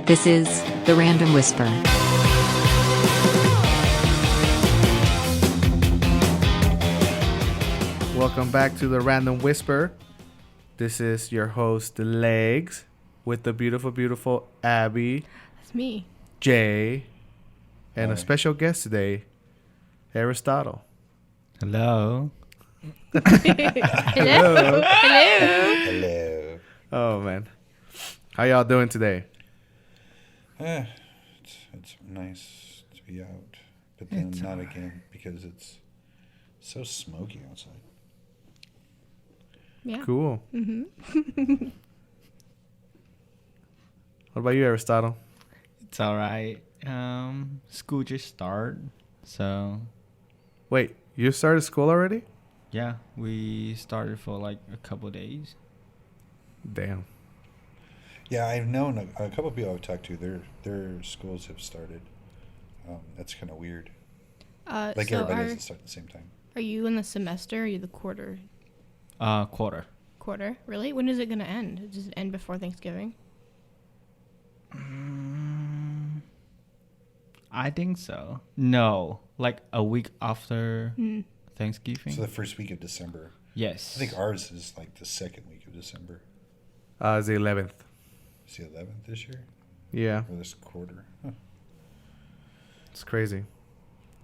This is The Random Whisper. Welcome back to The Random Whisper. This is your host, Legs, with the beautiful, beautiful Abby. That's me. Jay. And Hi. a special guest today, Aristotle. Hello. Hello. Hello. Hello. Oh, man. How y'all doing today? It's nice to be out, but then It's not alright. again because it's so smoky outside. Yeah. Cool. Mm-hmm. What about you, Aristotle? It's all right. School just started, so Wait, you started school already? yeah, we started for like a couple days. Damn. Yeah, I've known a couple of people I've talked to. Their schools have started. That's kind of weird. Like so everybody doesn't start at the same time. are you in the semester or are you the quarter? Quarter. Quarter? Really? When is it going to end? Does it end before Thanksgiving? I think so. No, like a week after Thanksgiving. So the first week of December. Yes. I think ours is like the second week of December. It's the 11th. It's the 11th this year? Yeah, Or this quarter? Huh. it's crazy.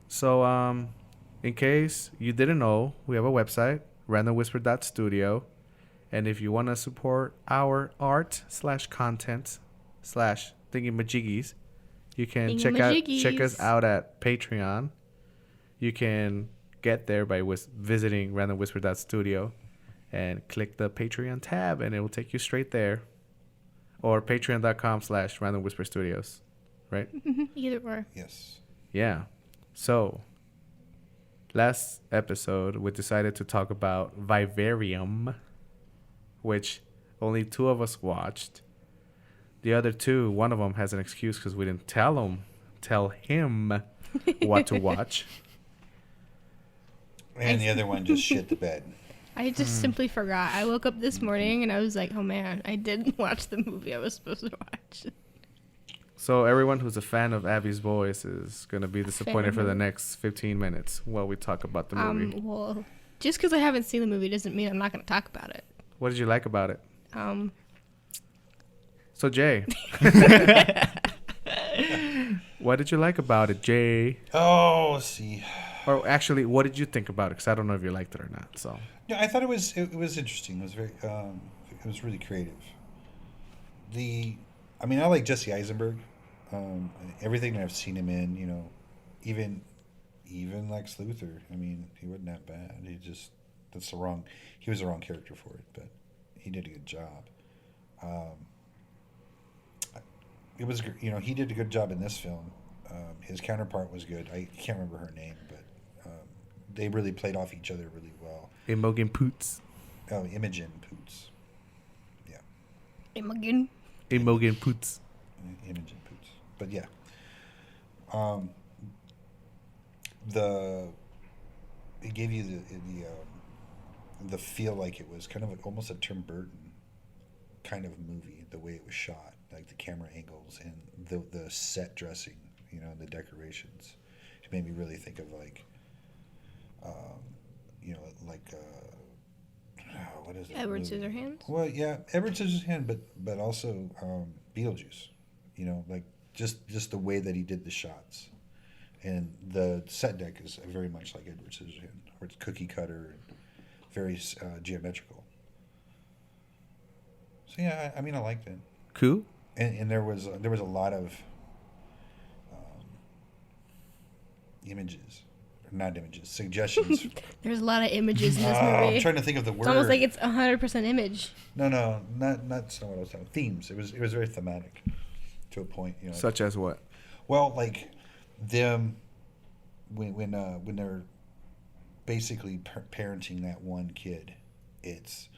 So, in case you didn't know, we have a website, randomwhisper.studio. And if you want to support our art/content/ thingy-majiggies, you can check us out at Patreon. You can get there by visiting randomwhisper.studio and click the Patreon tab, and it will take you straight there. Or patreon.com/randomwhisperstudios, right? Either or. Yes. Yeah. So, last episode, we decided to talk about Vivarium, which only two of us watched. The other two, one of them has an excuse because we didn't tell him what to watch. And the other one just shit the bed. I just simply forgot. I woke up this morning and I was like, oh man, I didn't watch the movie I was supposed to watch. So everyone who's a fan of Abby's voice is going to be disappointed for the next 15 minutes while we talk about the movie. Well, just because I haven't seen the movie doesn't mean I'm not going to talk about it. What did you like about it? So, Jay. What did you like about it, Jay? Oh, let's see. Or actually, what did you think about it? Because I don't know if you liked it or not. So, Yeah, I thought it was interesting. It was very it was really creative. I like Jesse Eisenberg. Everything that I've seen him in, even Lex Luthor. I mean, he wasn't that bad. He was the wrong character for it, but he did a good job. It was, he did a good job in this film. His counterpart was good. I can't remember her name, but they really played off each other really well. Imogen Poots. Oh, Imogen Poots. Yeah. Imogen. Imogen Poots. Imogen Poots. But yeah. It gave you the feel like it was kind of almost a Tim Burton kind of movie, the way it was shot, like the camera angles and the set dressing, the decorations. It made me really think of what is it? Edward Scissorhands? Well, yeah, Edward Scissorhands, but also Beetlejuice. Just the way that he did the shots, and the set deck is very much like Edward Scissorhands, where it's cookie cutter and very geometrical. So yeah, I liked it, Cool. and there was a lot of suggestions. There's a lot of images in this I'm movie. trying to think of the word. It's almost like it's 100% image. No, not what I was talking. Themes. It was very thematic, to a point. Such as what? Well, like them when they're basically parenting that one kid, it's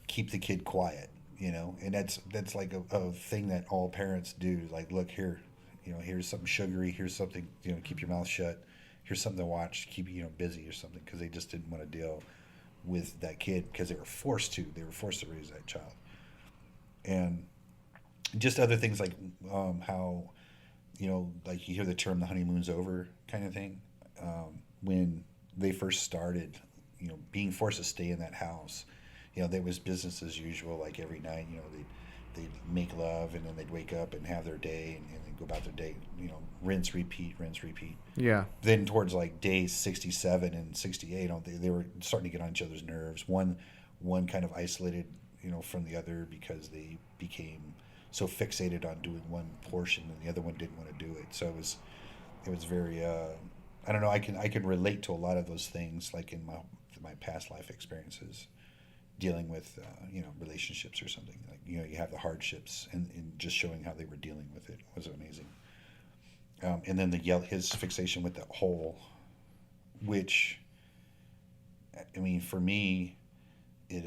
keep the kid quiet, and that's like a thing that all parents do. Like, look here, here's something sugary, here's something, keep your mouth shut, here's something to watch, keep you busy or something, because they just didn't want to deal with that kid because they were forced to raise that child. And just other things like how, like you hear the term "the honeymoon's over" kind of thing. When they first started, being forced to stay in that house, there was business as usual. Like every night, they'd make love, and then they'd wake up and have their day, and then go about their day. Rinse, repeat, rinse, repeat. Yeah. Then towards like days 67 and 68, they were starting to get on each other's nerves. One kind of isolated, from the other because they became so fixated on doing one portion, and the other one didn't want to do it. So it was very. I don't know. I can relate to a lot of those things, like in my past life experiences, dealing with relationships or something. Like you have the hardships, and just showing how they were dealing with it was amazing. And then his fixation with the hole, which, I mean, for me, it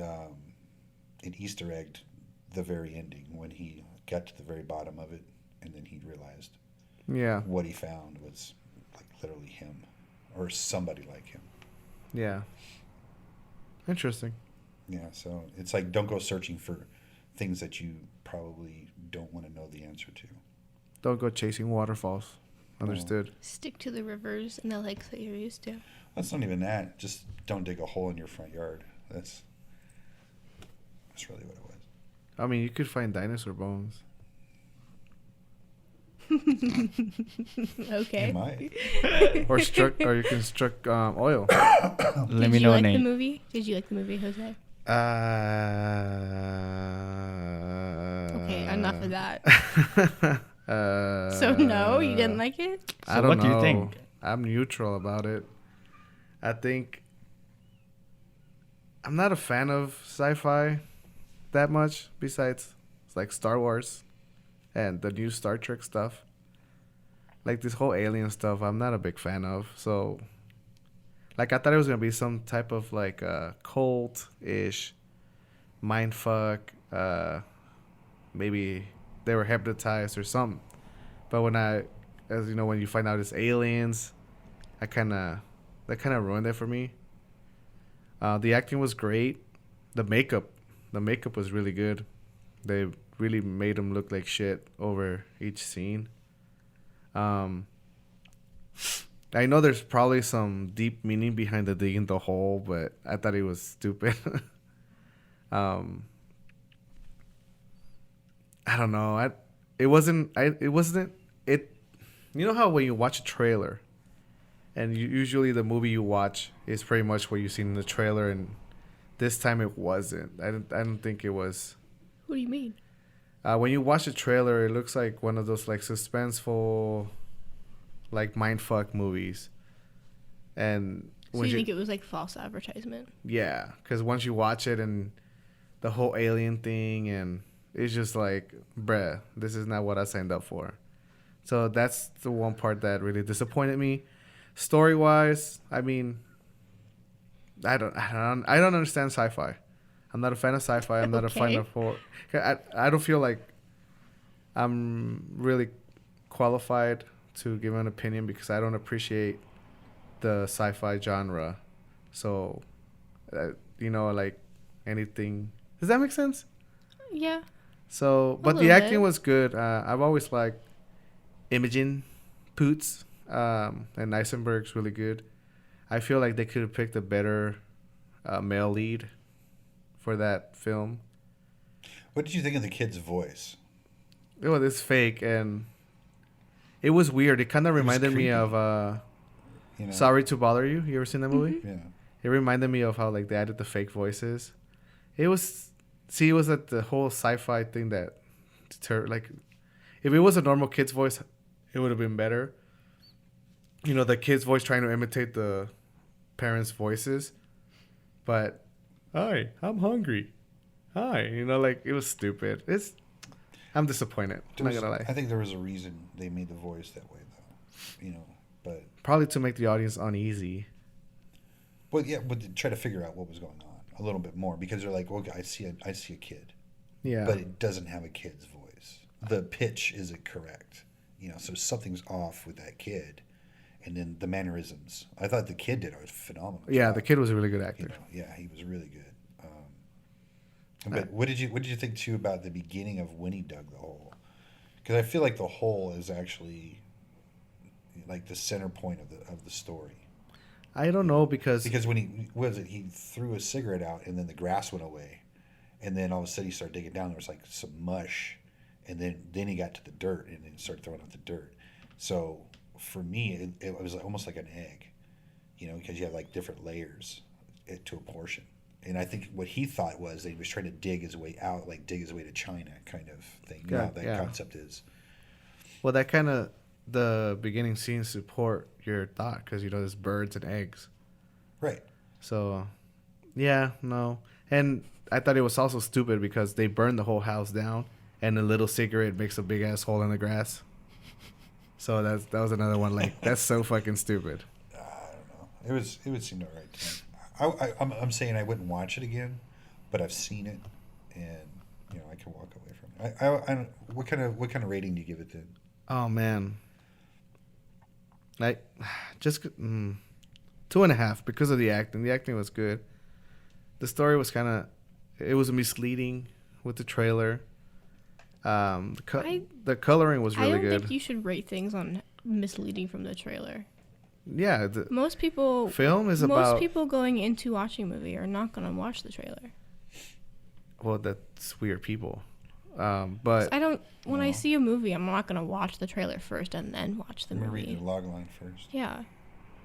Easter egged the very ending when he got to the very bottom of it, and then he realized, what he found was like literally him, or somebody like him. Yeah. Interesting. Yeah, so it's like, don't go searching for things that you probably don't want to know the answer to. Don't go chasing waterfalls. Understood. Stick to the rivers and the lakes that you're used to. That's not even that. Just don't dig a hole in your front yard. That's really what it was. I mean, you could find dinosaur bones. Okay. You might. Or you can struck oil. Let me know, Did you like the Nate. movie? Did you like the movie, Jose? Okay, enough of that. So no, you didn't like it? I So don't what know. do you think? I'm neutral about it. I think I'm not a fan of sci-fi that much. Besides, it's like Star Wars and the new Star Trek stuff. Like this whole alien stuff, I'm not a big fan of. So, like, I thought it was gonna be some type of like cult-ish mind fuck. Maybe they were hypnotized or something. But when you find out it's aliens, that kind of ruined it for me. The acting was great. The makeup was really good. They really made him look like shit over each scene. I know there's probably some deep meaning behind the digging the hole, but I thought it was stupid. I don't know. It wasn't. You know how when you watch a trailer, and usually the movie you watch is pretty much what you've seen in the trailer, and this time it wasn't. I don't think it was. What do you mean? When you watch the trailer, it looks like one of those like suspenseful, like mindfuck movies. And So you think it was like false advertisement? yeah, because once you watch it and the whole alien thing, and it's just like, bruh, this is not what I signed up for. So that's the one part that really disappointed me. Story wise, I mean, I don't understand sci-fi. I'm not a fan of sci-fi. I'm not a fan of horror. I don't feel like I'm really qualified to give an opinion because I don't appreciate the sci-fi genre. So, like anything. Does that make sense? Yeah. So, but the little acting bit. was good. I've always liked Imogen Poots, and Eisenberg's really good. I feel like they could have picked a better male lead for that film. What did you think of the kid's voice? It was fake, and it was weird. It kind of reminded me creepy. of Sorry to Bother You. You ever seen that movie? Yeah. It reminded me of how like they added the fake voices. It was like the whole sci-fi thing that like if it was a normal kid's voice, it would have been better. The kid's voice trying to imitate the parents' voices, but hi, I'm hungry. Hi, like it was stupid. I'm disappointed. I'm not gonna lie. I think there was a reason they made the voice that way, though. But Probably to make the audience uneasy. but try to figure out what was going on a little bit more, because they're like, okay, I see a kid, Yeah. but it doesn't have a kid's voice. The pitch isn't correct, so something's off with that kid, and then the mannerisms. I thought the kid did a phenomenal Yeah, job. the kid was a really good actor. Yeah, he was really good. But what did you think too about the beginning of when he dug the hole? Because I feel like the hole is actually like the center point of the story. I don't know because When he threw a cigarette out and then the grass went away, and then all of a sudden he started digging down. There was like some mush, and then he got to the dirt and then started throwing out the dirt. So for me, it was almost like an egg, because you have like different layers to a portion. And I think what he thought was that he was trying to dig his way out, like dig his way to China, kind of thing. You know how that concept is. Well, that kind of the beginning scenes support your thought because there's birds and eggs. Right. So, yeah, no, and I thought it was also stupid because they burned the whole house down, and a little cigarette makes a big ass hole in the grass. So that was another one. Like that's so fucking stupid. I don't know. It would seem alright to me. I'm saying I wouldn't watch it again, but I've seen it, and I can walk away from it. I what kind of rating do you give it then? Oh man, like just 2.5 because of the acting. The acting was good. The story was it was misleading with the trailer. The coloring was really good. I don't good. think you should rate things on misleading from the trailer. Yeah, most people going into watching a movie are not going to watch the trailer. Well, that's weird people. But when I see a movie, I'm not going to watch the trailer first and then watch the movie. Read the log line first. Yeah.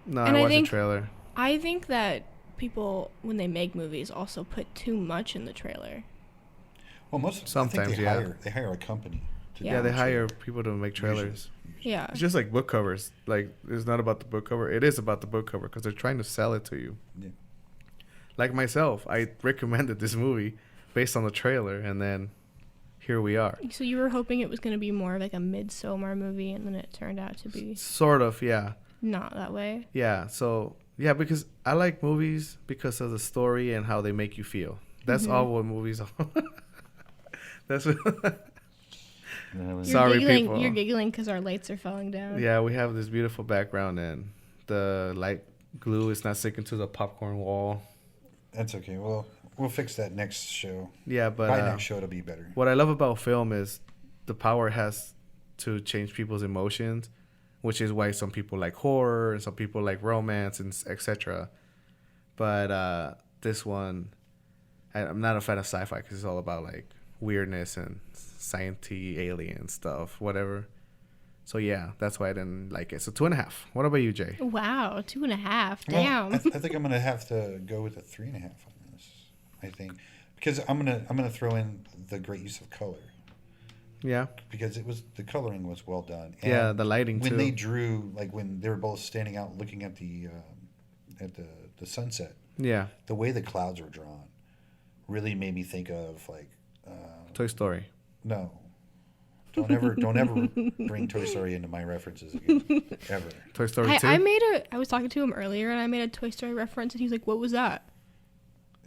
No, I watched the trailer. I think that people, when they make movies, also put too much in the trailer. Well, sometimes they hire a company. They hire people to make trailers. Usually. Yeah. It's just like book covers. Like, it's not about the book cover. It is about the book cover because they're trying to sell it to you. Yeah. Like myself, I recommended this movie based on the trailer, and then here we are. So you were hoping it was going to be more like a Midsommar movie, and then it turned out to be... Sort of, yeah. Not that way? Yeah, so... Yeah, because I like movies because of the story and how they make you feel. That's all what movies are. That's what... Sorry, people. You're giggling because our lights are falling down. Yeah, we have this beautiful background, and the light glue is not sticking to the popcorn wall. That's okay. We'll fix that next show. Yeah, but by next show it'll be better. What I love about film is the power it has to change people's emotions, which is why some people like horror and some people like romance and etc. But this one, I'm not a fan of sci-fi because it's all about like weirdness and science-y alien stuff, whatever. So yeah, that's why I didn't like it. So 2.5. What about you, Jay? Wow, 2.5. Well, Damn. I think I'm gonna have to go with a 3.5 on this. I think because I'm gonna throw in the great use of color. Yeah. Because the coloring was well done. And yeah, the lighting when too. they drew, like when they were both standing out looking at the sunset. Yeah. The way the clouds were drawn really made me think of like Toy Story. No. Don't ever bring Toy Story into my references again. Ever. Toy Story 2? I was talking to him earlier and I made a Toy Story reference and he was like, "What was that?"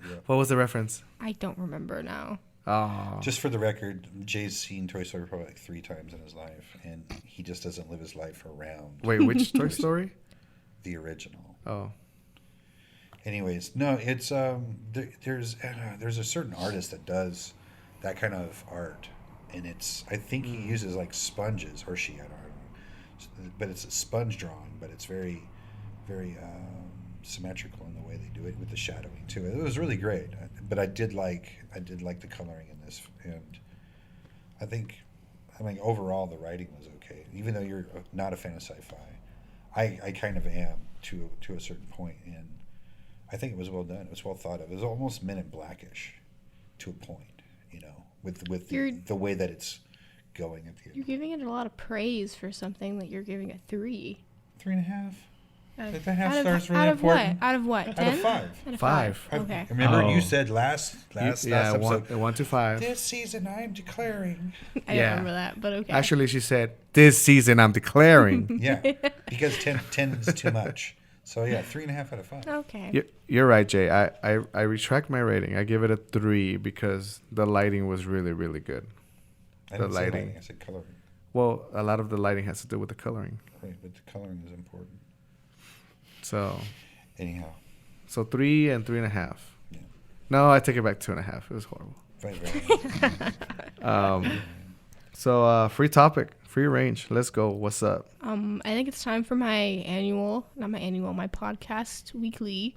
Yeah. What was the reference? I don't remember now. Oh. Just for the record, Jay's seen Toy Story probably like 3 times in his life, and he just doesn't live his life around. Wait, which Toy Story? The original. Oh. Anyways, no, it's there's a certain artist that does that kind of art, and I think he uses like sponges, or she, I don't know, but it's a sponge drawing, but it's very, very symmetrical in the way they do it with the shadowing too. It was really great, but I did like the coloring in this, and I mean overall the writing was okay. Even though you're not a fan of sci-fi, I kind of am to a certain point, and I think it was well done. It was well thought of. It was almost Men in Blackish to a point, with the way that it's going at the end. You're giving it a lot of praise for something that you're giving a 3. 3.5. The half out star's really important. Out of what? 10? Out of 5. Out of 5. Okay. Remember you said last episode. 1 to 5. This season I'm declaring. I don't remember that, but okay. Actually, she said, "This season I'm declaring." Yeah, because 10 is too much. So yeah, 3.5 out of 5. Okay. You're right, Jay. I retract my rating. I give it a 3 because the lighting was really, really good. I didn't say lighting. I said coloring. Well, a lot of the lighting has to do with the coloring. Right, but the coloring is important. So. Anyhow. So 3 and 3.5. Yeah. No, I take it back 2.5. It was horrible. So free topic, free range. Let's go. What's up? I think it's time for my my podcast weekly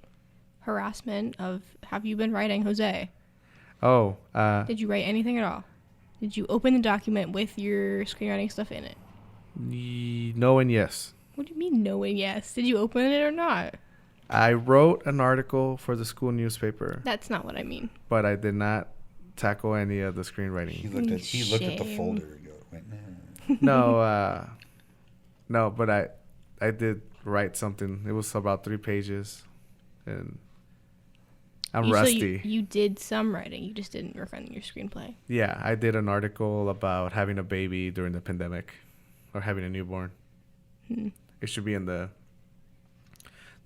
harassment of have you been writing, Jose? Oh, Did you write anything at all? Did you open the document with your screenwriting stuff in it? no and yes. What do you mean no and yes? Did you open it or not? I wrote an article for the school newspaper, That's not what I mean. but I did not tackle any of the He screenwriting. looked at the Shame. folder and went, nah. No, but I did write something. It was about 3 pages, and I'm So rusty. you did some writing. You just didn't work on your screenplay. Yeah, I did an article about having a baby during the pandemic, or having a newborn. It should be in the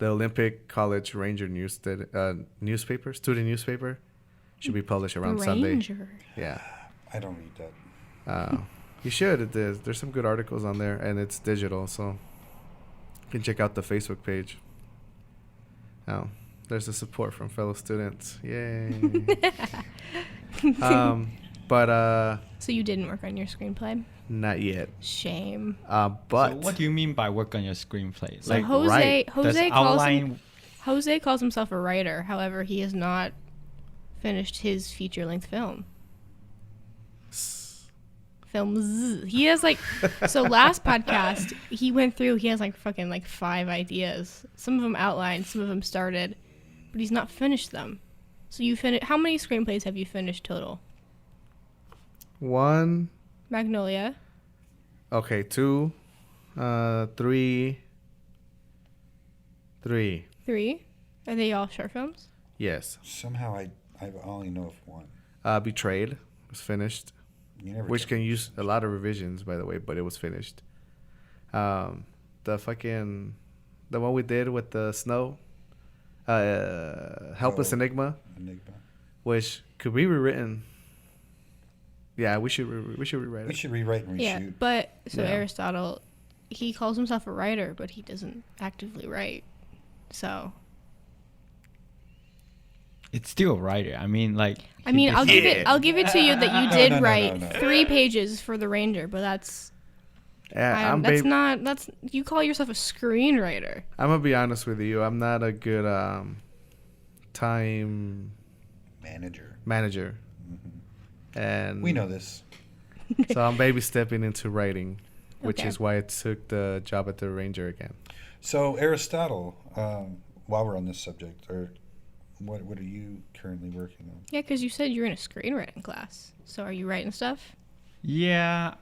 Olympic College Ranger newspaper, student newspaper. Should be published around Sunday. Ranger. Yeah. I don't read that. You should. There's some good articles on there, and it's digital, so you can check out the Facebook page. Oh, there's the support from fellow students. Yay. But So you didn't work on your screenplay? not yet. Shame. But So what do you mean by work on your screenplay? So Like, Jose right. Jose does calls outline Jose calls himself a writer. However, he has not finished his feature-length film. Films. He has like so last podcast he went through. He has like fucking like 5 ideas. Some of them outlined, some of them started, but he's not finished them. So you finished. How many screenplays have you finished total? 1, Magnolia. okay, 2, 3. 3. Are they all short films? Yes. Somehow I only know of one. Betrayed was finished, You never which did. can use a lot of revisions, by the way, but it was finished. The one we did with the snow, Helpless Oh. Enigma, Enigma. which could be rewritten. Yeah, we should rewrite We it. should rewrite and reshoot. Yeah, but so Yeah. Aristotle, he calls himself a writer, but he doesn't actively write. So it's still a writer. I mean, like. I mean, I'll give Yeah. it to you that you did No, write no. 3 pages for the Ranger, but that's Yeah, that's you call yourself a screenwriter. I'm gonna be honest with you. I'm not a good time Manager. manager, and We know this. so I'm baby stepping into writing, which Okay. is why I took the job at the Ranger again. So Aristotle, while we're on this subject, or what are you currently working on? Yeah, because you said you're in a screenwriting class. So are you writing stuff? Yeah,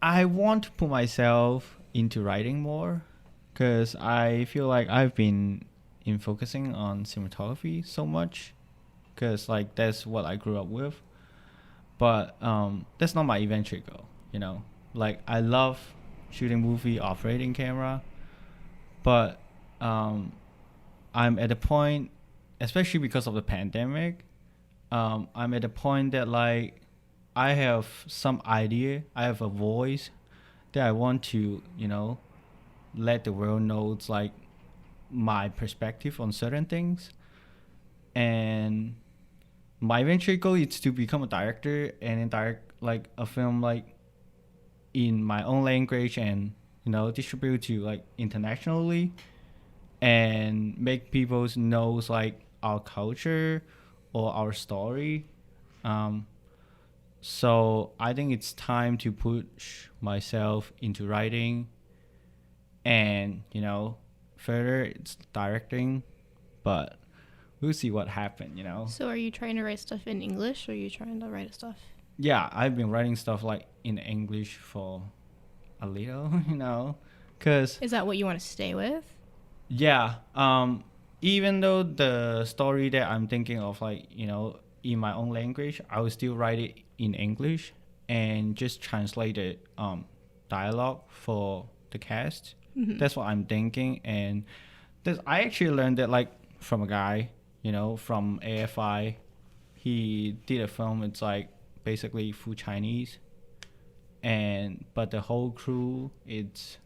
I want to put myself into writing more because I feel like I've been in focusing on cinematography so much because like that's what I grew up with. But that's not my eventual goal, you know. Like I love shooting movie, operating camera, but I'm at a point, especially because of the pandemic, I'm at a point that like I have some idea, I have a voice that I want to, you know, let the world know it's like my perspective on certain things. And my eventual goal is to become a director and then direct like a film like in my own language and, you know, distribute to like internationally and make people knows like our culture or our story. So I think it's time to push myself into writing and, you know, further it's directing, but we'll see what happens, you know. So are you trying to write stuff in English or are you trying to write stuff? Yeah, I've been writing stuff like in English for a little, you know, because Is that what you want to stay with? yeah, even though the story that I'm thinking of, like, you know, in my own language, I will still write it in English and just translate it dialogue for the cast. That's what I'm thinking, and I actually learned that like from a guy, you know, from AFI. He did a film. It's like basically full Chinese, but the whole crew it's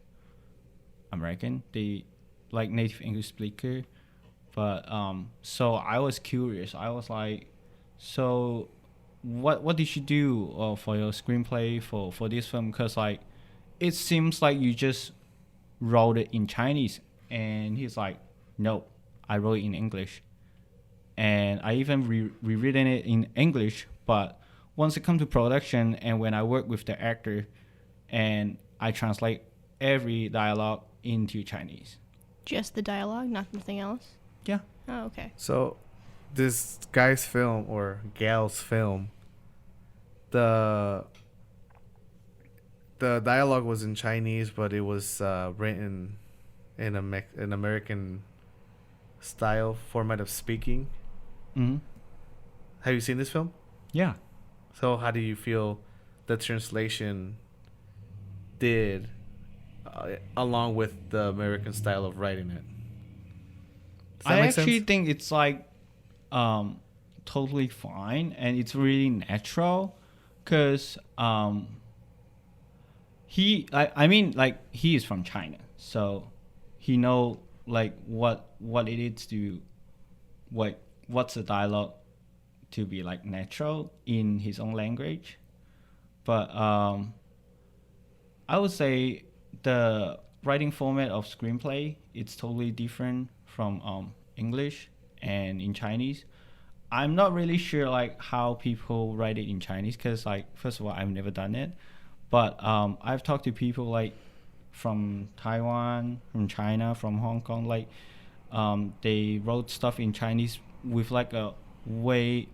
American. They like native English speaker, but so I was curious. I was like, So, what did you do for your screenplay for this film? Because like, it seems like you just wrote it in Chinese, and he's like, no, I wrote it in English, and I even rewritten it in English. But once it comes to production, and when I work with the actor, and I translate every dialogue into Chinese. Just the dialogue, nothing else. Yeah. Oh, okay. So, this guy's film or gal's film, the dialogue was in Chinese, but it was written in an American style format of speaking. Mm-hmm. Have you seen this film? Yeah. So, how do you feel the translation did along with the American style of writing it? Does that I make actually sense? think it's like totally fine, and it's really natural because I mean like he is from China, so he know like what it is to what's the dialogue to be like natural in his own language. But I would say the writing format of screenplay it's totally different from English and in Chinese. I'm not really sure like how people write it in Chinese because like first of all I've never done it, but I've talked to people like from Taiwan, from China, from Hong Kong. Like they wrote stuff in Chinese with like a way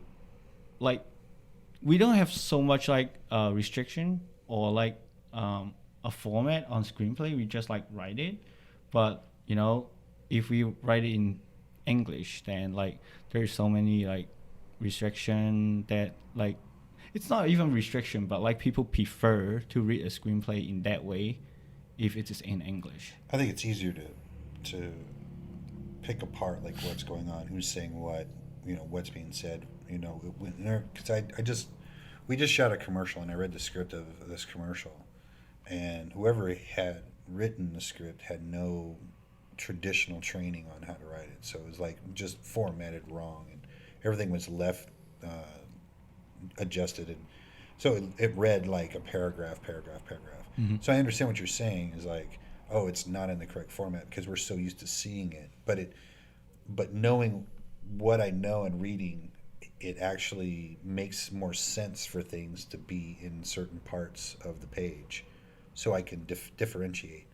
like we don't have so much like restriction or like a format on screenplay. We just like write it, but you know if we write it in English, then like there's so many like restriction that like it's not even restriction, but like people prefer to read a screenplay in that way if it is in English. I think it's easier to pick apart like what's going on, who's saying what, what's being said, because we just shot a commercial and I read the script of this commercial, and whoever had written the script had no traditional training on how to write it, so it was like just formatted wrong, and everything was left adjusted, and so it read like a paragraph. Mm-hmm. So I understand what you're saying is like, oh, it's not in the correct format because we're so used to seeing it, but knowing what I know and reading, it actually makes more sense for things to be in certain parts of the page, so I can differentiate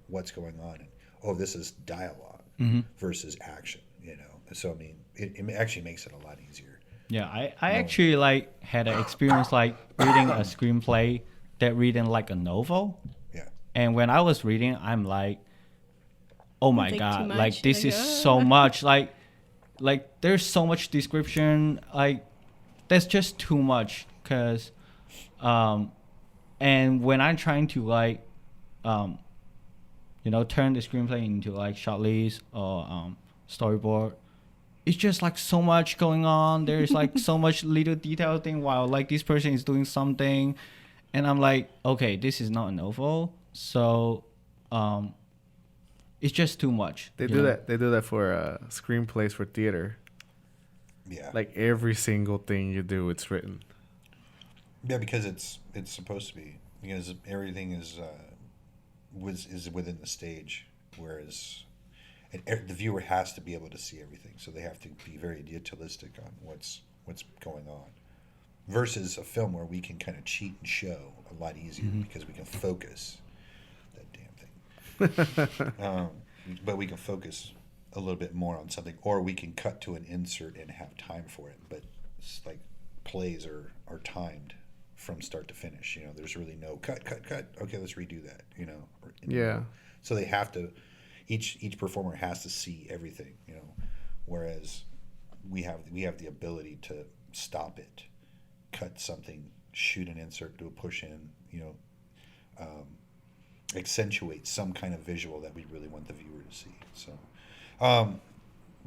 what's going on. And, oh, this is dialogue versus action. So I mean, it actually makes it a lot easier. Yeah, I actually like had an experience like reading a screenplay that reading like a novel. Yeah. And when I was reading, I'm like, oh my Think too God, much. like this Like, is so much like there's so much description, like that's just too much because and when I'm trying to like turn the screenplay into like short list or storyboard, it's just like so much going on. There's like so much little detail thing while like this person is doing something, and I'm like, okay, this is not a novel, so it's just too much. They do that for screenplays for theater. Yeah. Like every single thing you do, it's written. Yeah, because it's supposed to be, because everything is within the stage, whereas the viewer has to be able to see everything, so they have to be very idealistic on what's going on, versus a film where we can kind of cheat and show a lot easier because we can focus. That damn thing. But we can focus a little bit more on something, or we can cut to an insert and have time for it. But it's like plays are timed from start to finish. There's really no cut. Okay, let's redo that. Yeah. So they have to. Each performer has to see everything. Whereas we have the ability to stop it, cut something, shoot an insert, do a push in. Accentuate some kind of visual that we really want the viewer to see. So,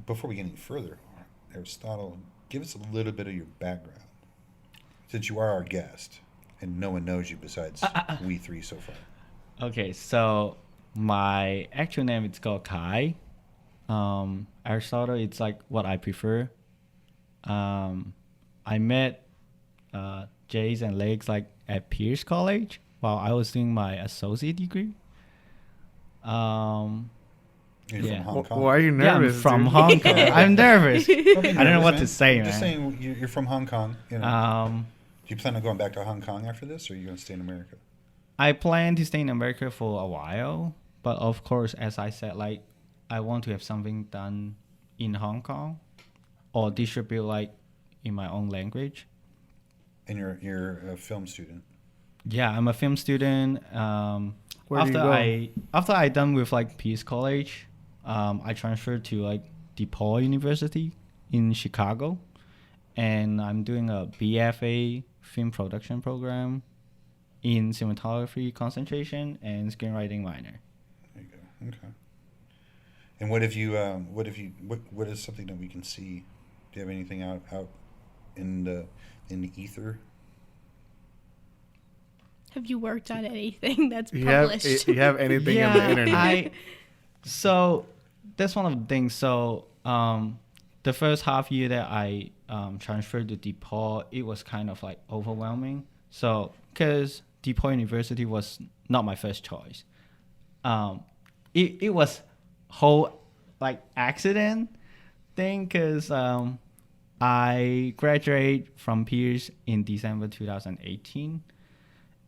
before we get any further, Aristotle, give us a little bit of your background, since you are our guest and no one knows you besides we three so far. Okay, so my actual name is called Kai. Aristotle, it's like what I prefer. I met Jays and Legs like at Pierce College while I was doing my associate degree. You're Yeah. from Hong Kong. Why are you Yeah, I'm nervous? from dude? Hong Kong. I'm nervous. Don't be I don't know nervous, what man. to say, I'm just man. saying you're from Hong Kong. You know. Do you plan on going back to Hong Kong after this, or are you going to stay in America? I plan to stay in America for a while, but of course, as I said, like I want to have something done in Hong Kong or distribute like in my own language. And you're a film student. Yeah, I'm a film student. Where do you go? After I done with like Peace College, I transferred to like DePaul University in Chicago, and I'm doing a BFA film production program in cinematography concentration and screenwriting minor. There you go. Okay. And what is something that we can see? Do you have anything out in the ether? Have you worked on anything that's You have, published? you have anything on the internet? So that's one of the things. So the first half year that I transferred to DePaul, it was kind of like overwhelming. So because DePaul University was not my first choice, it was whole like accident thing because I graduated from Pierce in December 2018.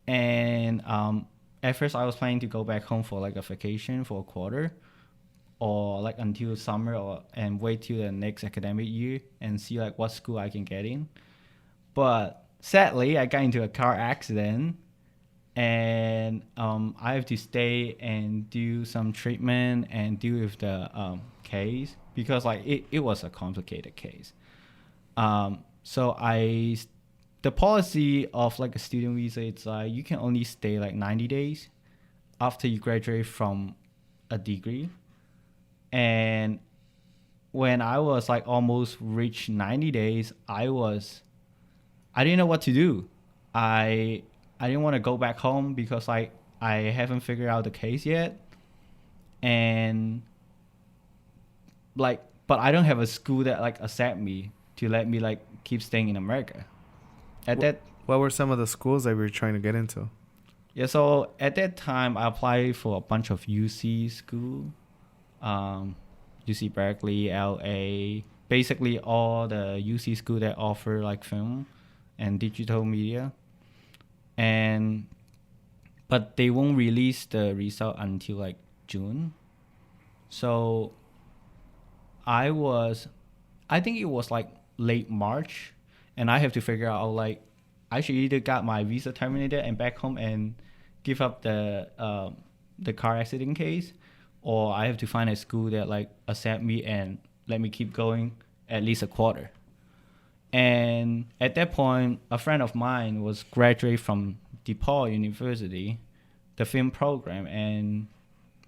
And at first I was planning to go back home for like a vacation for a quarter or like until summer and wait till the next academic year and see like what school I can get in. But sadly, I got into a car accident and I have to stay and do some treatment and deal with the case because like it was a complicated case. So the policy of like a student visa, it's like you can only stay like 90 days after you graduate from a degree. And when I was like almost reached 90 days, I didn't know what to do. I didn't want to go back home because like I haven't figured out the case yet. And like, but I don't have a school that like accept me to let me like keep staying in America. What were some of the schools that we were trying to get into? Yeah, so at that time, I applied for a bunch of UC school, UC Berkeley, LA, basically all the UC school that offer like film and digital media. But they won't release the result until like June. So I think it was like late March, and I have to figure out like I should either got my visa terminated and back home and give up the car accident case, or I have to find a school that like accept me and let me keep going at least a quarter. And at that point, a friend of mine was graduate from DePaul University, the film program, and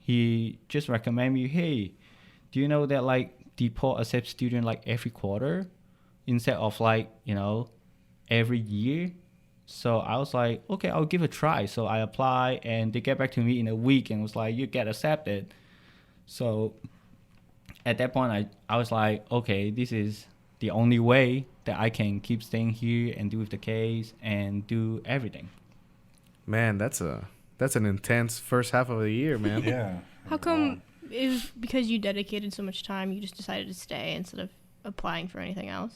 he just recommended me, hey, do you know that like DePaul accepts students like every quarter instead of like, every year? So I was like, okay, I'll give it a try. So I applied and they get back to me in a week and was like, you get accepted. So at that point, I was like, okay, this is the only way that I can keep staying here and do with the case and do everything. Man, that's an intense first half of the year, man. Yeah. How come it was because you dedicated so much time, you just decided to stay instead of applying for anything else?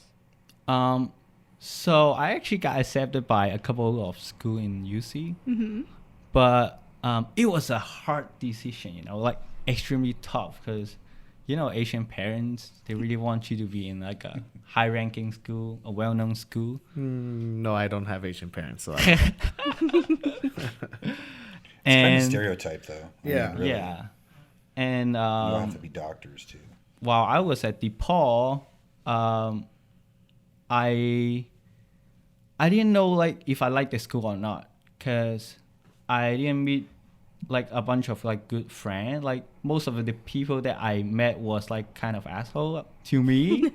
So I actually got accepted by a couple of school in UC, Mm-hmm. but it was a hard decision, like extremely tough because, Asian parents, they really want you to be in like a high-ranking school, a well-known school. No, I don't have Asian parents, so It's kind of stereotype, though. Yeah. Really. Yeah. And You don't have to be doctors, too. while I was at DePaul, I didn't know like if I liked the school or not because I didn't meet like a bunch of like good friends. Like most of the people that I met was like kind of asshole to me.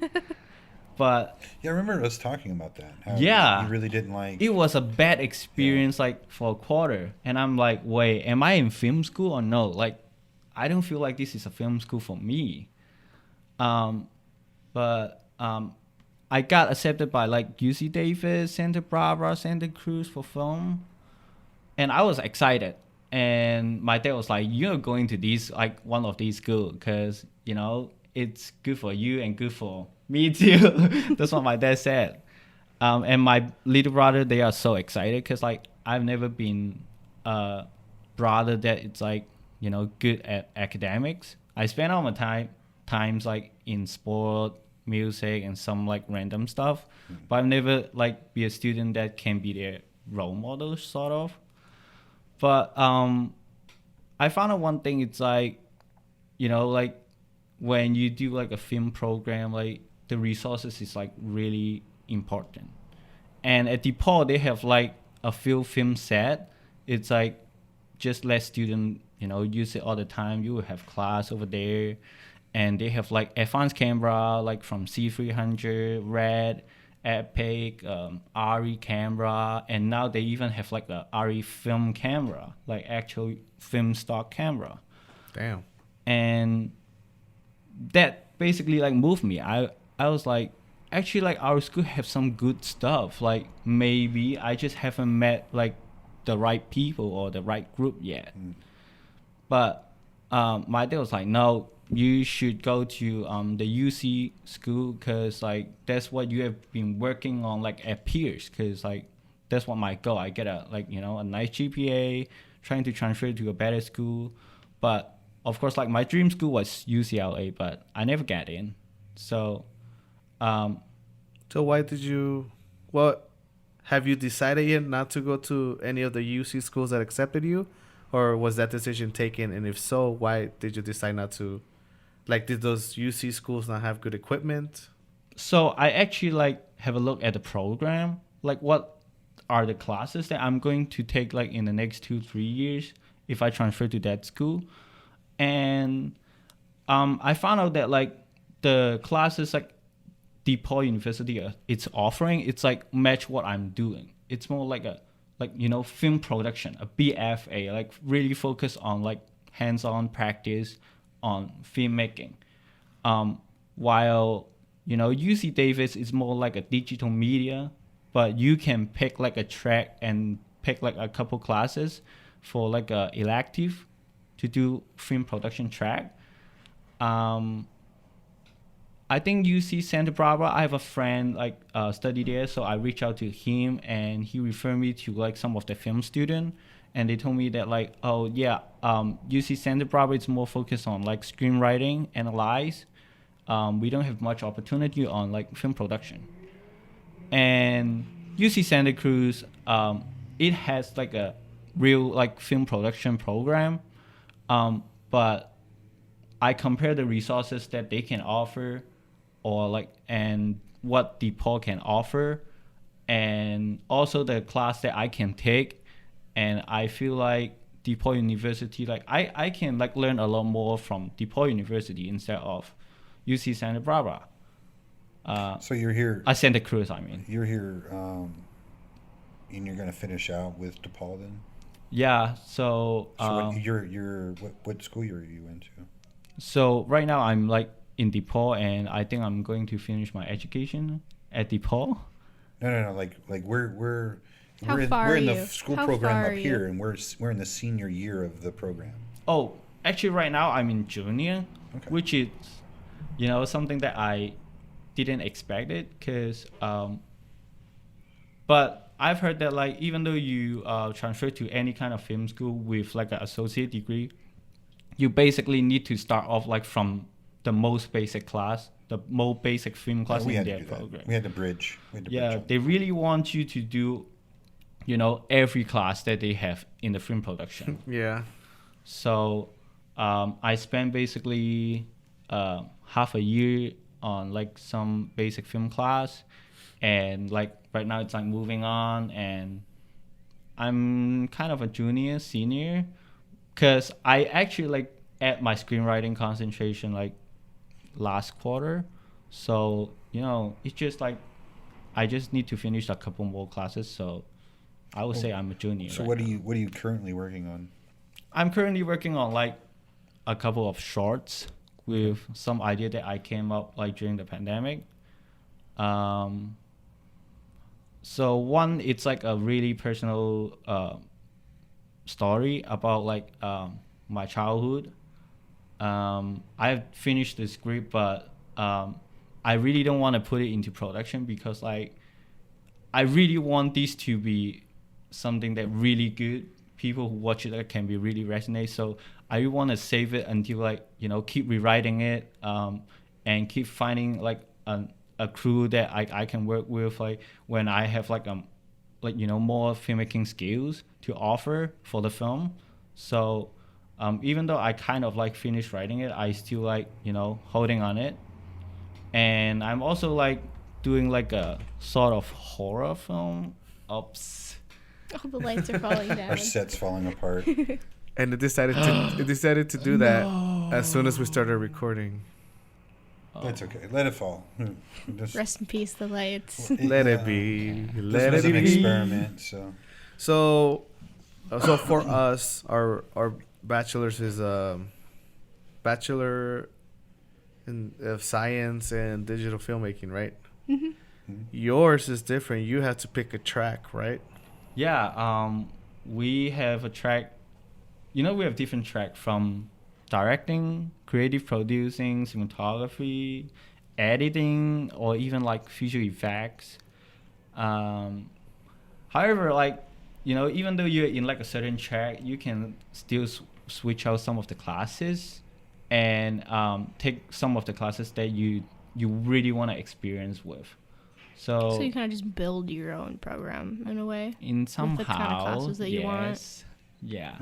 But Yeah, I remember us talking about that. How Yeah. You really didn't like... it was a bad experience like for a quarter. And I'm like, wait, am I in film school or no? Like, I don't feel like this is a film school for me. But I got accepted by like UC Davis, Santa Barbara, Santa Cruz for film, and I was excited. And my dad was like, "You're going to these like one of these schools because you know it's good for you and good for me too." That's what my dad said. And my little brother, they are so excited because like I've never been a brother that it's like you know good at academics. I spend all my times like in sport, music, and some like random stuff, but I've never like be a student that can be their role model sort of. But I found out one thing. It's like you know like when you do like a film program, like the resources is like really important. And at DePaul, they have like a few film set. It's like just let student you know use it all the time. You will have class over there, and they have like advanced camera like from C300, Red, Epic, RE camera, and now they even have like a RE film camera, like actual film stock camera. Damn. And that basically like moved me. I was like, actually like our school have some good stuff. Like maybe I just haven't met like the right people or the right group yet. But my dad was like, no, you should go to the UC school because like that's what you have been working on like at Pierce because like that's what my goal. I get a like you know a nice GPA, trying to transfer to a better school, but of course like my dream school was UCLA, but I never got in. So So why did you? What have you decided yet not to go to any of the UC schools that accepted you, or was that decision taken? And if so, why did you decide not to? Like, did those UC schools not have good equipment? So I actually like have a look at the program, like what are the classes that I'm going to take like in the next 2-3 years if I transfer to that school, and I found out that like the classes like DePaul University it's offering, it's like match what I'm doing. It's more like a like you know film production, a BFA, like really focus on like hands-on practice on filmmaking. While you know UC Davis is more like a digital media, but you can pick like a track and pick like a couple classes for like a elective to do film production track. I think UC Santa Barbara, I have a friend like study there, so I reached out to him and he referred me to like some of the film student, and they told me that like, oh yeah, UC Santa Barbara is more focused on like screenwriting, analyze. We don't have much opportunity on like film production. And UC Santa Cruz, it has like a real like film production program, but I compare the resources that they can offer, or like and what DePaul can offer, and also the class that I can take, and I feel like DePaul University, like I can like learn a lot more from DePaul University instead of UC Santa Barbara. So you're here. Santa Cruz, I mean. You're here, and you're gonna finish out with DePaul then. Yeah. So. So what school are you into? So right now I'm like in DePaul, and I think I'm going to finish my education at DePaul. No. Like we're How far we're in are the you? school How program far up are you? here, and we're in the senior year of the program. Oh, actually, right now I'm in junior, Okay. which is, you know, something that I didn't expect it, cause but I've heard that like even though you transfer to any kind of film school with like an associate degree, you basically need to start off like from the most basic class, the most basic film class we in had to their do that. program. We had to bridge. Yeah, they really want you to do, you know, every class that they have in the film production. Yeah. So I spent basically half a year on like some basic film class, and like right now it's like moving on, and I'm kind of a junior, senior, because I actually like at my screenwriting concentration like last quarter. So, you know, it's just like I just need to finish a couple more classes. So I would say I'm a junior. So right what now. are you currently working on? I'm currently working on like a couple of shorts with some idea that I came up like during the pandemic. So one, it's like a really personal story about like my childhood. I finished the script, but I really don't want to put it into production because like I really want this to be something that really good. People who watch it can be really resonate. So I want to save it until like keep rewriting it and keep finding like a crew that I can work with like when I have like more filmmaking skills to offer for the film. So even though I kind of like finished writing it, I still like holding on it. And I'm also like doing like a sort of horror film. Oops. Oh, the lights are falling down. Our set's falling apart. And it decided to do that as soon as we started recording. That's okay. Let it fall. Just, Rest in peace, the lights. Let it be. This Let was it an be. experiment, so. So for us, our bachelor's is bachelor of science and digital filmmaking, right? Mm-hmm. Yours is different. You have to pick a track, right? Yeah, we have a track. We have different track from directing, creative producing, cinematography, editing, or even like visual effects. However, like even though you're in like a certain track, you can still switch out some of the classes and take some of the classes that you really want to experience with. So you kind of just build your own program in a way. In somehow, with the kind of classes that you want. Yeah.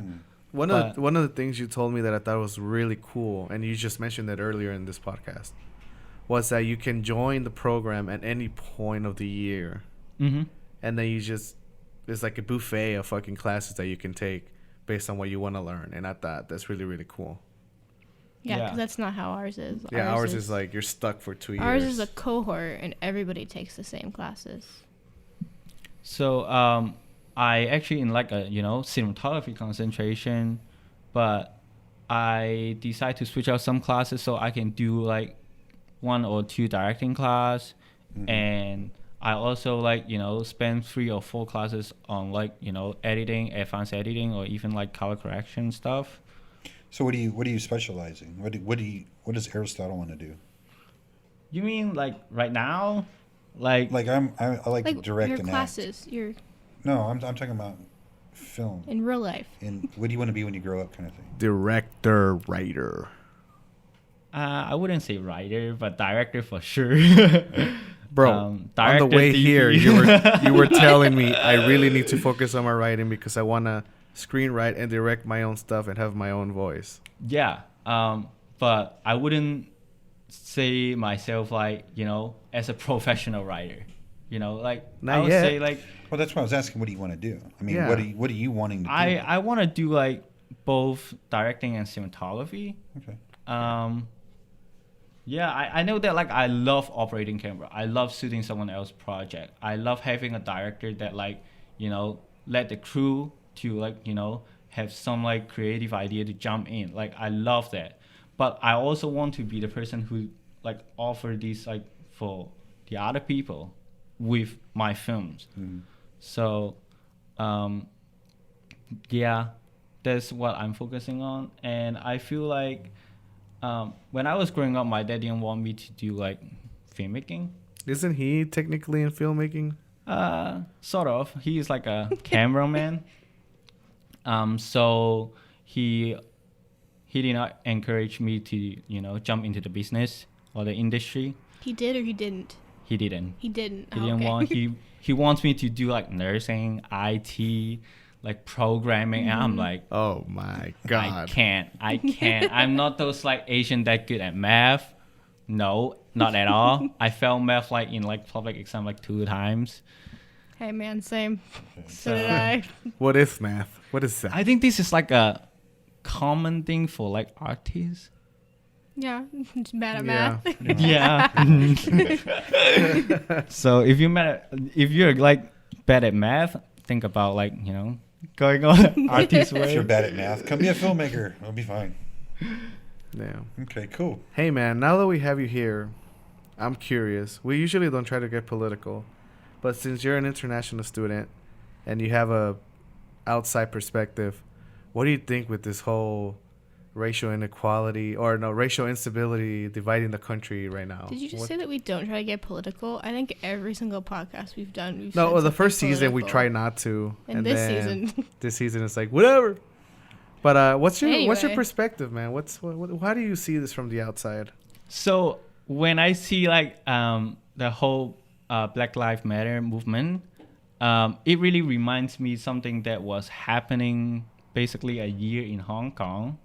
One of the things you told me that I thought was really cool, and you just mentioned it earlier in this podcast, was that you can join the program at any point of the year, Mm-hmm. and then there's like a buffet of fucking classes that you can take based on what you want to learn, and I thought that's really, really cool. Yeah, Yeah. because that's not how ours is. Yeah, ours is like you're stuck for 2 years. Ours is a cohort, and everybody takes the same classes. So I actually in like a cinematography concentration, but I decide to switch out some classes so I can do like 1 or 2 directing class, and I also like spend 3 or 4 classes on like editing, advanced editing, or even like color correction stuff. So what are you specializing? What does Aristotle want to do? You mean like right now, like I like to Like direct your and classes, act. you're No, I'm talking about film. in real life. And what do you want to be when you grow up, kind of thing? Director, writer. I wouldn't say writer, but director for sure. Bro, on the director, way DP. here, you were telling me I really need to focus on my writing because I want to screenwrite and direct my own stuff and have my own voice. Yeah, but I wouldn't say myself like as a professional writer. Like Not I would yet. say like Well, that's why I was asking. What do you want to do? I mean, Yeah. what are you wanting to do? I want to do like both directing and cinematography. Okay. Yeah, I know that like I love operating camera. I love shooting someone else's project. I love having a director that like let the crew to like have some like creative idea to jump in. Like I love that, but I also want to be the person who like offer this like for the other people with my films. So yeah, that's what I'm focusing on. And I feel like when I was growing up, my dad didn't want me to do like filmmaking. Isn't he technically in filmmaking? Sort of. He's like a cameraman. So he did not encourage me to jump into the business or the industry. He did or he didn't? He didn't. He didn't. He didn't want. He wants me to do like nursing, IT, like programming, and I'm like, Oh my god. I can't. I'm not those like Asian that good at math. No, not at all. I failed math like in like public exam like 2 times. Hey man, same. So did I. What is math? What is that? I think this is like a common thing for like artists. Yeah, just bad at Yeah. math. Yeah. So if you're like bad at math, think about like going on artist If you're way. bad at math, come be a filmmaker. It'll be fine. Yeah. Okay, cool. Hey man, now that we have you here, I'm curious. We usually don't try to get political, but since you're an international student and you have a outside perspective, what do you think with this whole racial inequality or no racial instability dividing the country right now? Did you just What- say that we don't try to get political? I think every single podcast we've done, we've No, said well, the something first season we political. tried not to, And this then season, this season it's like whatever. But what's your Anyway. perspective, man? How do you see this from the outside? So when I see like the whole Black Lives Matter movement, it really reminds me something that was happening basically a year in Hong Kong.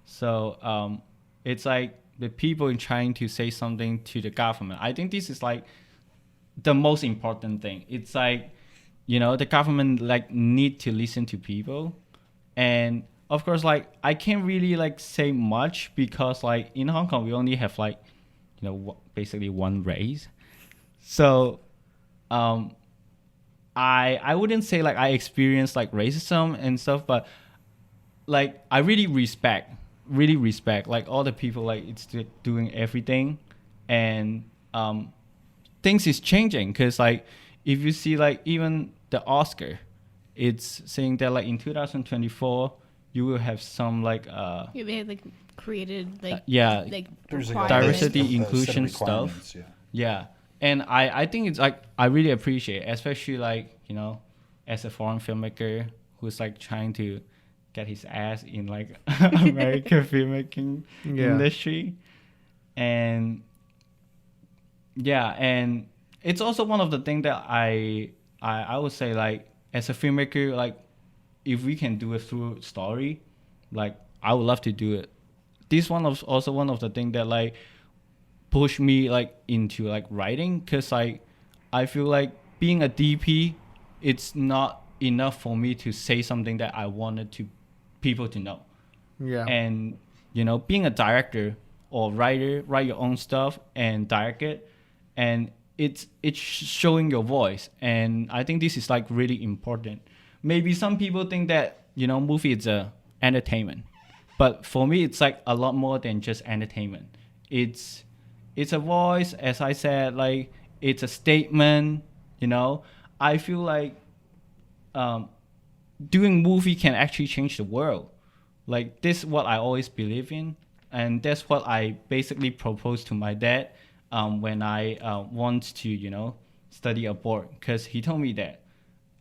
So it's like the people trying to say something to the government. I think this is like the most important thing. It's like, you know, the government like need to listen to people. And of course, like I can't really like say much because like in Hong Kong, we only have like, you know, basically one race. So I wouldn't say like I experienced like racism and stuff, but like I really respect like all the people like it's doing everything, and things is changing because like if you see like even the Oscar, it's saying that like in 2024 you will have some like yeah, they had like created like yeah like There's requirements. diversity, set of inclusion stuff. requirements, yeah. Yeah, and I think it's like I really appreciate, especially like, you know, as a foreign filmmaker who's like trying to get his ass in like American filmmaking Yeah. industry, and yeah, and it's also one of the things that I would say like as a filmmaker, like if we can do it through story, like I would love to do it. This one of also one of the things that like push me like into like writing, because like I feel like being a DP, it's not enough for me to say something that I wanted to people to know. Yeah. And you know, being a director or writer, write your own stuff and direct it, and it's showing your voice. And I think this is like really important. Maybe some people think that, you know, movie is a entertainment, but for me it's like a lot more than just entertainment. It's a voice, as I said, like it's a statement, you know. I feel like doing movie can actually change the world. Like this is what I always believe in, and that's what I basically proposed to my dad when I want to, you know, study abroad, because he told me that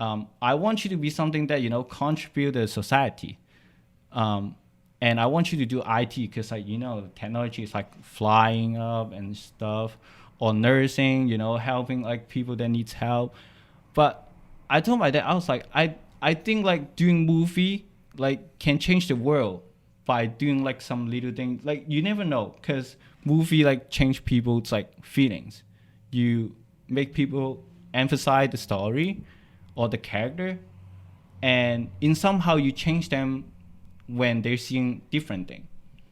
I want you to be something that, you know, contribute to society. And I want you to do IT because, like, you know, technology is like flying up and stuff, or nursing, you know, helping like people that needs help. But I told my dad, I was like, I think like doing movie like can change the world by doing like some little thing. Like you never know, because movie like change people's like feelings. You make people emphasize the story or the character, and in somehow you change them when they're seeing different thing.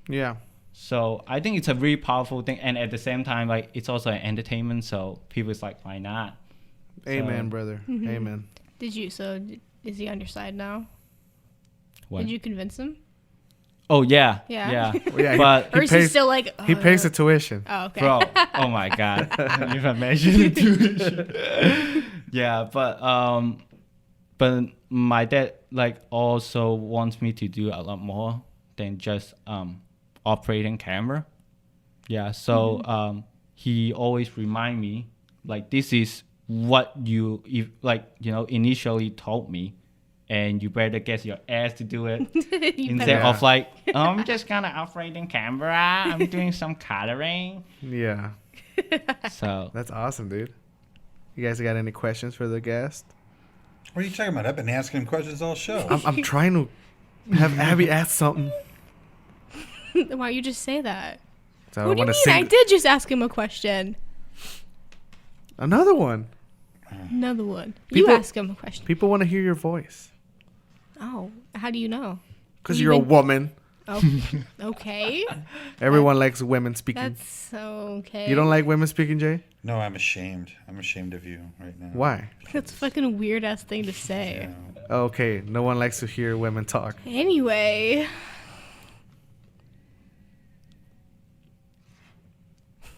Yeah. So I think it's a really powerful thing, and at the same time, like it's also an entertainment. So people is like, why not? Amen, So- brother. Mhm. Amen. Is he on your side now? What? Did you convince him? Oh yeah, Yeah. yeah. Well, yeah, But Or is he still like? he pays the tuition. Oh, okay. bro, oh my god, you've imagined it too. Yeah, but my dad like also wants me to do a lot more than just operating camera. Yeah, so he always remind me like this is what you initially told me, and you better get your ass to do it. You Instead better- Yeah. of like, I'm just gonna operating camera, I'm doing some coloring. Yeah. So That's awesome, dude. You guys got any questions for the guest? What are you talking about? I've been asking him questions all show. I'm trying to have Abby ask something. Why don't you just say that? So I What do you want mean? to I did just ask him a question. another one. Another one. People- You ask him a question. People want to hear your voice Oh, how do you know? because You you're a been- woman. Oh, okay. Everyone likes women speaking. That's okay. You don't like women speaking, Jay? No, I'm ashamed. I'm ashamed of you right now. Why? That's a fucking weird ass thing to say. Yeah. Okay, no one likes to hear women talk. Anyway,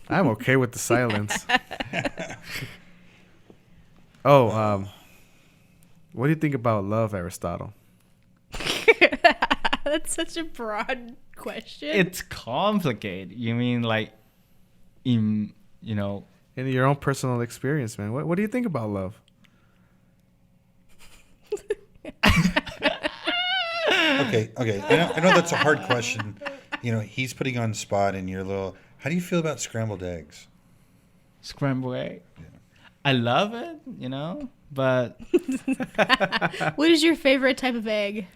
I'm okay with the silence. Oh, what do you think about love, Aristotle? That's such a broad question. It's complicated. You mean like in In your own personal experience, man, what do you think about love? Okay. I know that's a hard question. He's putting you on the spot, and you're a little. How do you feel about scrambled eggs? scrambled egg? I love it, but What is your favorite type of egg?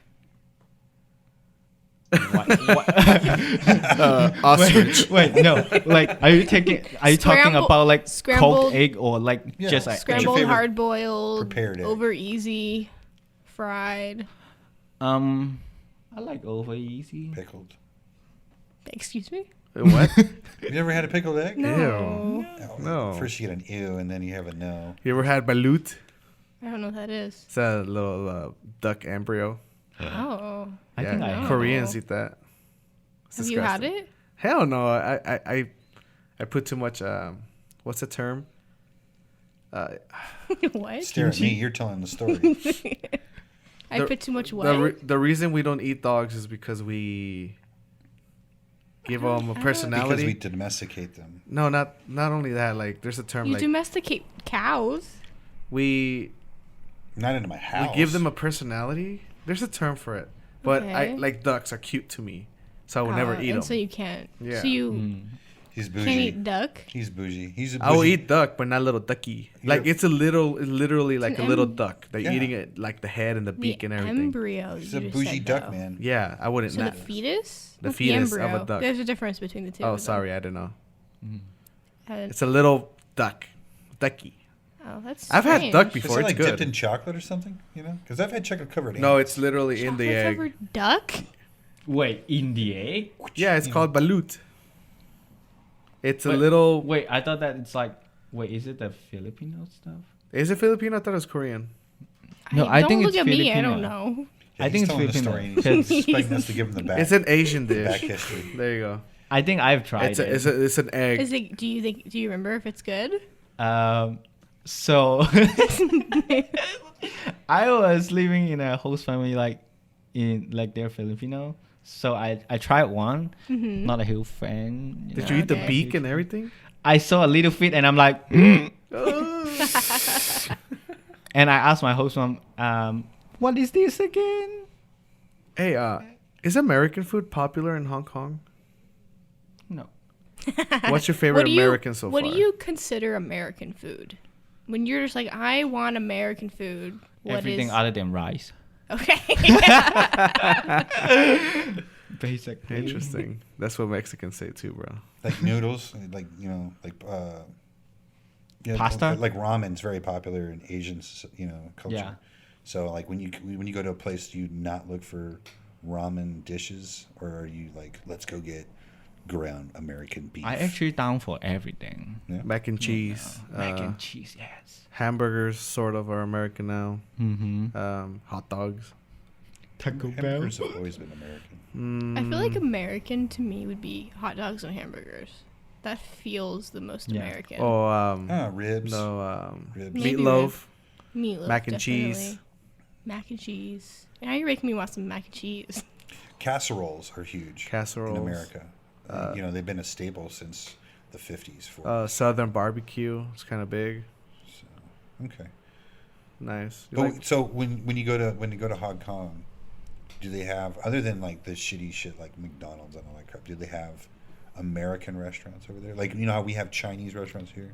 Ostrich. Wait, no. Like, are you talking Scramble- about like scrambled- cooked egg or like Yeah, just like Scrambled, favorite hard boiled, prepared egg? over easy, fried. I like over easy. Pickled. Excuse me? What? You never had a pickled egg? No. No. First you get an ew, and then you have a no. You ever had balut? I don't know what that is. It's a little duck embryo. Oh. I think I have. Koreans eat that. It's Have you had disgusting. it? Hell no. I put too much. What's the term? What? Stare at me. You're telling the story. I put too much The, what? the reason we don't eat dogs is because we give them a Because personality. we domesticate them. No, not only that. Like, there's a term You like domesticate cows. we Not into my house. we give them a personality. There's a term for it, but I Okay. like ducks are cute to me, so I would never eat and them. so you can't. Yeah. So you He's can't bougie. eat duck. He's bougie. He's a bougie. I will eat duck, but not little ducky. Like it's literally like a an little duck. They're Yeah. eating it like the head and the beak The and everything. embryo. He's you a just bougie said, duck, though. man. Yeah, I wouldn't. So Not, the fetus? the Not fetus of a embryo. duck. There's a difference between the two. oh, of them. sorry, I didn't know. And- It's a little duck, ducky. oh, that's I've had strange. duck Is before. it it's like good. dipped in chocolate or something? Because I've had chocolate covered. No, eggs. it's literally in the egg. Chocolate-covered duck? Wait, in the egg? Yeah, it's called balut. It's a Wait, little. Wait, I thought that it's like. Wait, is it the Filipino stuff? Is it Filipino? I thought it was Korean. No, I don't think look it's at me. I Filipino. don't know. Yeah, I think he's it's telling the Filipino. story, and he's expecting us to give him the back. It's an Asian back dish. history. There you go. I think I've tried it. It's an egg. Is it? Do you remember if it's good? So I was living in a host family they're Filipino. So I tried one, not a whole fan. Did you eat the Okay. beak and everything? I saw a little feet and I'm like, and I asked my host mom, what is this again? Hey, is American food popular in Hong Kong? No. What's your favorite American so What far? do you consider American food? When you're just like, I want American food. What Everything is? other than rice. Okay. Basically. Interesting. That's what Mexicans say too, bro. Like noodles, Pasta? Like ramen's very popular in Asian, culture. Yeah. So like when you go to a place, do you not look for ramen dishes, or are you like, let's go get ground American beef? I actually down for everything. Mac and cheese. Mac and cheese, yes. Hamburgers sort of are American now. Mm-hmm. Hot dogs. Taco Hamburgers have always been American. I feel like American to me would be hot dogs and hamburgers. That feels the most Yeah. American. Oh, Ribs. no, Ribs. Maybe meatloaf. Meatloaf, mac and definitely. cheese. Mac and cheese. Now you're making me want some mac and cheese. Casseroles are huge Casseroles. in America. They've been a staple since the 50s. 40s. Southern barbecue. It's kind of big. Okay. Nice. You But like- so when you go to Hong Kong, do they have, other than like the shitty shit like McDonald's and all that crap, do they have American restaurants over there? Like, you know how we have Chinese restaurants here?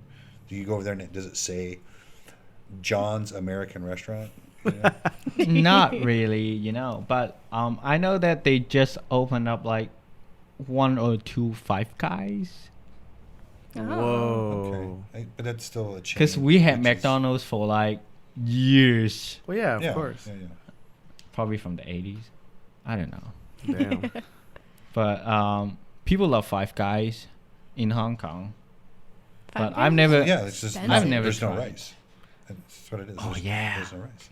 Do you go over there and does it say John's American Restaurant? You know? Not really, but I know that they just opened up like 1 or 2 Five Guys. Oh. Whoa. Okay. But that's still a chain. Because we had which is- McDonald's for like years, Well, yeah, of Yeah, course. Yeah, yeah. probably from the 80s. I don't know. Damn. But people love Five Guys in Hong Kong. Five But I've Guys? never. Yeah, it's just I've never there's no tried. rice. That's what it is. Oh, There's- yeah. There's no rice.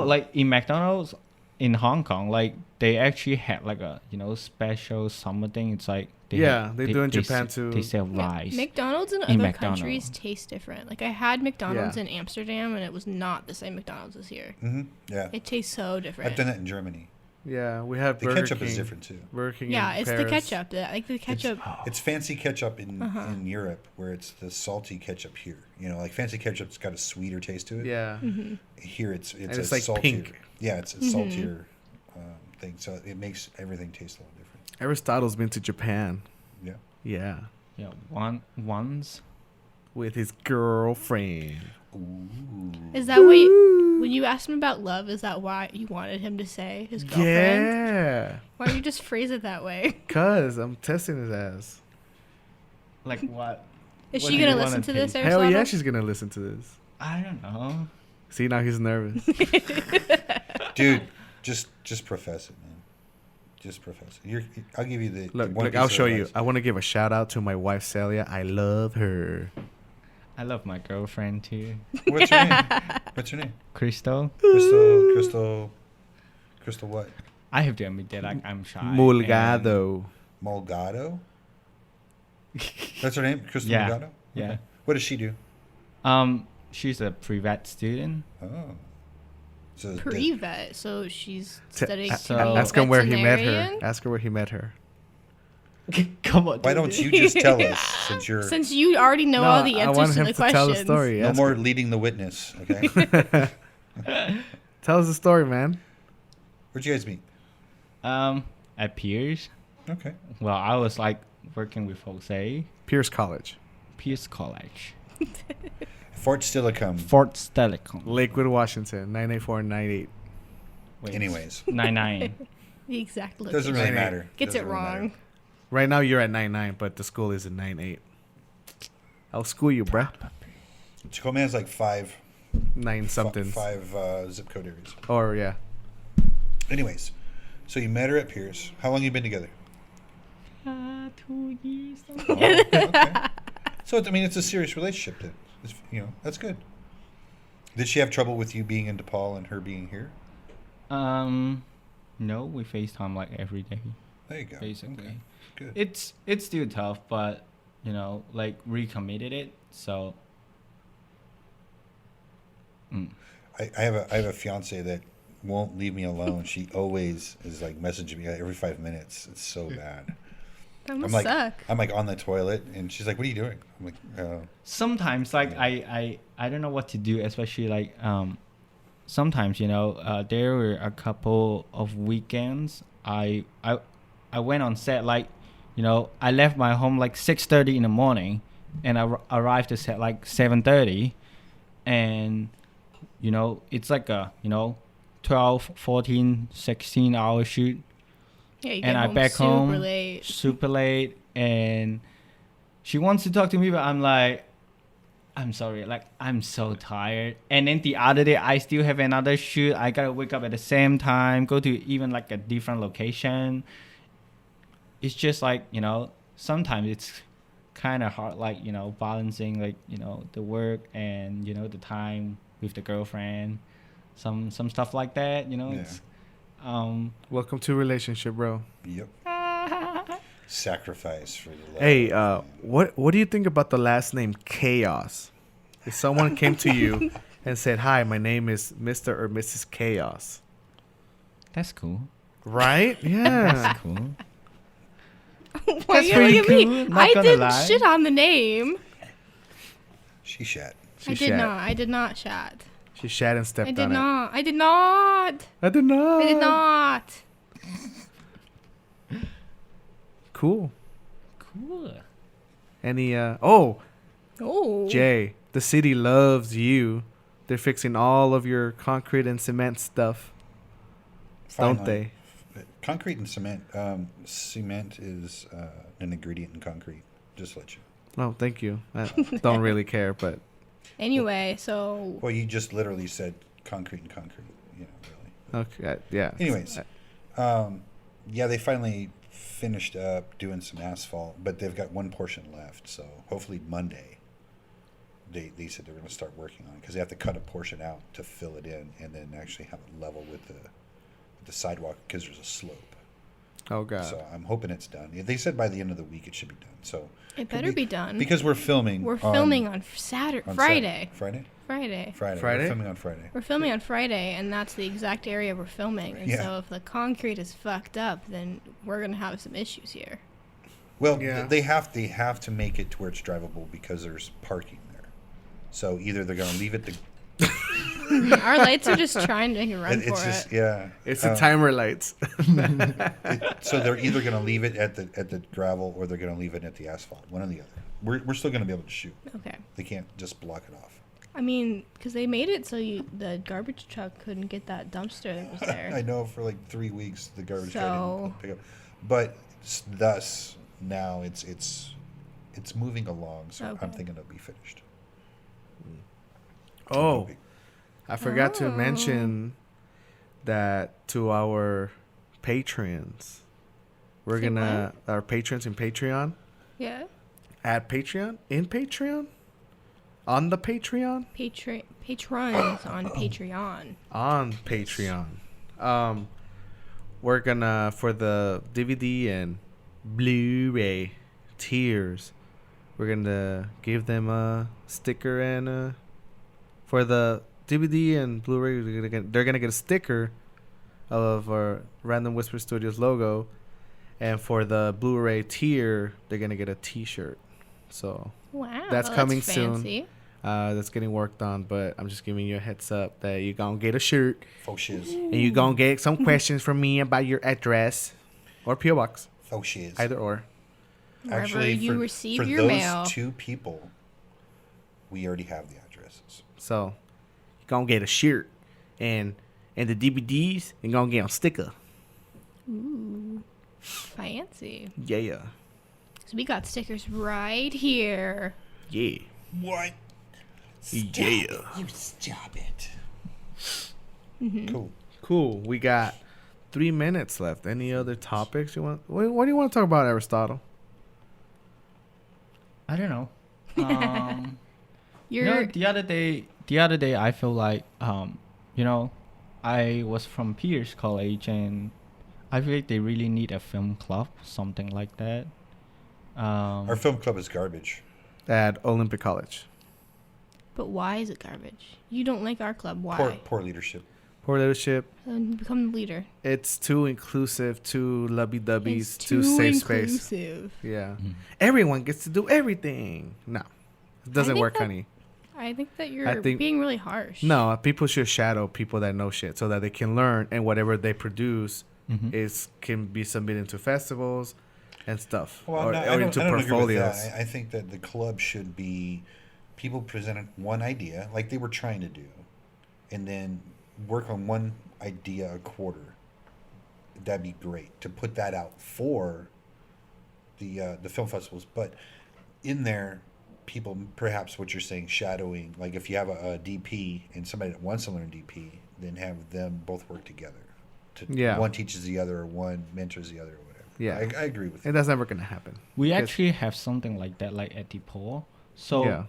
Like in McDonald's in Hong Kong, like they actually had like a special summer thing. It's like Yeah, they do in Japan s- too. They sell Yeah, rice. McDonald's in in other McDonald's. countries taste different. Like I had McDonald's Yeah. in Amsterdam, and it was not the same McDonald's as here. Yeah. It tastes so different. I've done it in Germany. Yeah, we have The Burger ketchup King. is different too. Burger King. Yeah, in it's the Paris. ketchup. Like the ketchup. It's fancy ketchup in Europe, where it's the salty ketchup here. You know, like fancy ketchup's got a sweeter taste to it. Yeah. Here it's And a it's like saltier. pink. Yeah, it's a saltier thing, so it makes everything taste a little different. Aristotle's been to Japan. Yeah. Yeah. Yeah, once. With his girlfriend. Is that what? When you asked him about love, is that why you wanted him to say his girlfriend? Yeah. Why don't you just phrase it that way? Cause I'm testing his ass. Like what? Is What she do you gonna wanna listen to this, taste? Hell Aristotle? yeah, she's gonna listen to this. I don't know. See, now he's nervous. Dude, just profess it, man. Just profess it. I'll give you the Look, one look, piece I'll of show you. advice. I want to give a shout out to my wife Celia. I love her. I love my girlfriend too. What's her name? What's her name? Crystal. Crystal what? I have to admit that I'm shy. Mulgado. Mulgado? That's her name? Crystal Yeah. Mulgado? Yeah. Okay. What does she do? She's a pre-vet student. Oh. So Pre-vet, so she's T- studying. a- So- to be a ask him where he met her. veterinarian? Ask her where he met her. Come on. why don't you just tell us since you're Since you already know all the I answers want to him the to questions. tell the story. no Ask more him. leading the witness, okay? Tell us the story, man. Where'd you guys meet? At Pierce. Okay. Well, I was like working with Jose. Pierce College. Pierce College. Fort Stillicum. Fort Telecom. Lakewood, Washington, 98498. Wait, Anyways, 99. The exact location. doesn't really matter. Gets Doesn't it really matter. wrong. Right now you're at 99, but the school is at 98. I'll school you, bruh. Tacoma has like five 9 something. zip code areas. Or, yeah. Anyways, so you met her at Pierce. How long you been together? 2 years. Oh, okay. So I mean, it's a serious relationship. Then, that's good. Did she have trouble with you being in DePaul and her being here? No, we FaceTime like every day. There you go. Basically. Okay. Good. It's still tough, but like recommitted it. So. I have a fiance that won't leave me alone. She always is like messaging me every 5 minutes. It's so bad. That must I'm like suck. I'm like on the toilet and she's like, "What are you doing?" I'm like, Sometimes like I don't know what to do, especially like sometimes there were a couple of weekends I went on set like I left my home like 6:30 in the morning and I arrived to set like 7:30 and it's like a 12 14 16 hour shoot Yeah, you get and I home back super home late. super late, and she wants to talk to me, but I'm like, I'm sorry, like I'm so tired. And then the other day, I still have another shoot. I gotta wake up at the same time, go to even like a different location. It's just like sometimes it's kind of hard, like balancing like the work and the time with the girlfriend, some stuff like that. It's Welcome to relationship, bro. "Yep." Sacrifice for the love. Hey, what do you think about the last name Chaos? If someone came to you and said, "Hi, my name is Mr. or Mrs. Chaos," that's cool. right? Yeah. That's cool. Why That's you pretty look at me? cool, not I gonna didn't lie. shit on the name. She shat. She I did shat. not. I did not chat. She shat and stepped I did on not. I did not. it. I did not. I did not. Cool. Cool. Any Oh. Jay, the city loves you. They're fixing all of your concrete and cement stuff. Don't Finally. Concrete and cement. Cement is an ingredient in concrete. Just to let you. Oh, thank you. I don't really care, but Anyway, so Well, you just literally said concrete and concrete. Really. okay, yeah. Anyways, yeah, they finally finished up doing some asphalt, but they've got one portion left. So hopefully Monday, they said they're going to start working on it because they have to cut a portion out to fill it in and then actually have it level with the sidewalk because there's a slope. Oh God. So I'm hoping it's done. They said by the end of the week it should be done. So It better be done. because we're filming. We're filming on Friday. Friday. Friday. We're filming on Friday. We're filming on Friday, and that's the exact area we're filming. And Yeah. so if the concrete is fucked up, then we're gonna have some issues here. Well, Yeah. they have to make it to where it's drivable because there's parking there. So either they're going to leave it to. Our lights are just trying to make a run It's for just it. yeah. It's the timer lights. So they're either going to leave it at the gravel or they're going to leave it at the asphalt. One or the other. We're still going to be able to shoot. Okay. They can't just block it off. I mean, because they made it so the garbage truck couldn't get that dumpster that was there. I know for like 3 weeks the garbage truck So- didn't pick up, but thus now it's moving along. So I'm Okay. thinking it'll be finished. Oh, I forgot to mention that to our patrons. We're Say gonna our patrons in Patreon Yeah. at Patreon in Patreon on the Patreon Patrons on Patreon. on Patreon. We're gonna for the DVD and Blu-ray tiers. We're gonna give them a sticker and for the DVD and Blu-ray they're gonna get a sticker of our Random Whisper Studios logo, and for the Blu-ray tier they're gonna get a T-shirt. So Wow. That's coming fancy. soon. That's getting worked on, but I'm just giving you a heads up that you're gonna get a shirt Faux shiz. and you're gonna get some questions from me about your address or PO box, Faux shiz. either or. Wherever you receive for your those mail. 2 people, we already have the addresses. So you're gonna get a shirt and the DVDs you're gonna get a sticker. Ooh. Fancy. Yeah. So we got stickers right here. Yeah. What? Yeah. You stop it. Mm-hmm. Cool. Cool. We got 3 minutes left. Any other topics you want? What do you want to talk about, Aristotle? I don't know. You're the other day I feel like I was from Pierce College and I feel like they really need a film club, something like that. Our film club is garbage. At Olympic College. But why is it garbage? You don't like our club. Why? Poor leadership. Poor leadership. Then become the leader. It's too inclusive, too lovey-dovey, It's too too safe space. inclusive. Yeah. Everyone gets to do everything. No. It doesn't think work, that- honey. I think that you're think- being really harsh. No, people should shadow people that know shit so that they can learn, and whatever they produce can be submitted to festivals and stuff. Well, or no, or I don't into agree with portfolios. that. I think that the club should be people presented one idea like they were trying to do, and then work on one idea a quarter. That'd be great to put that out for the film festivals. But in there, people perhaps what you're saying shadowing. Like if you have a DP and somebody that wants to learn DP, then have them both work together. Yeah. One teaches the other, or one mentors the other, or whatever. Yeah. I agree with you. And that's never going to happen. We 'Cause- actually have something like that, like at DePaul. So, Yeah.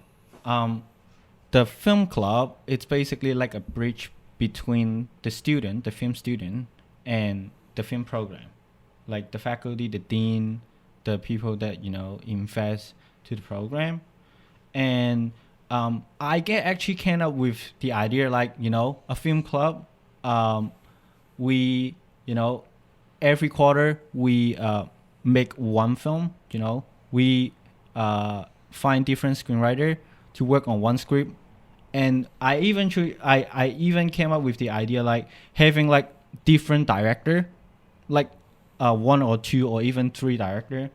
the film club, it's basically like a bridge between the film student, and the film program. Like the faculty, the dean, the people that, invest to the program. And I actually came up with the idea, like, a film club. We, every quarter we make one film. We find different screenwriter to work on one script, and I even came up with the idea like having like different director, like 1 or 2 or even 3 director,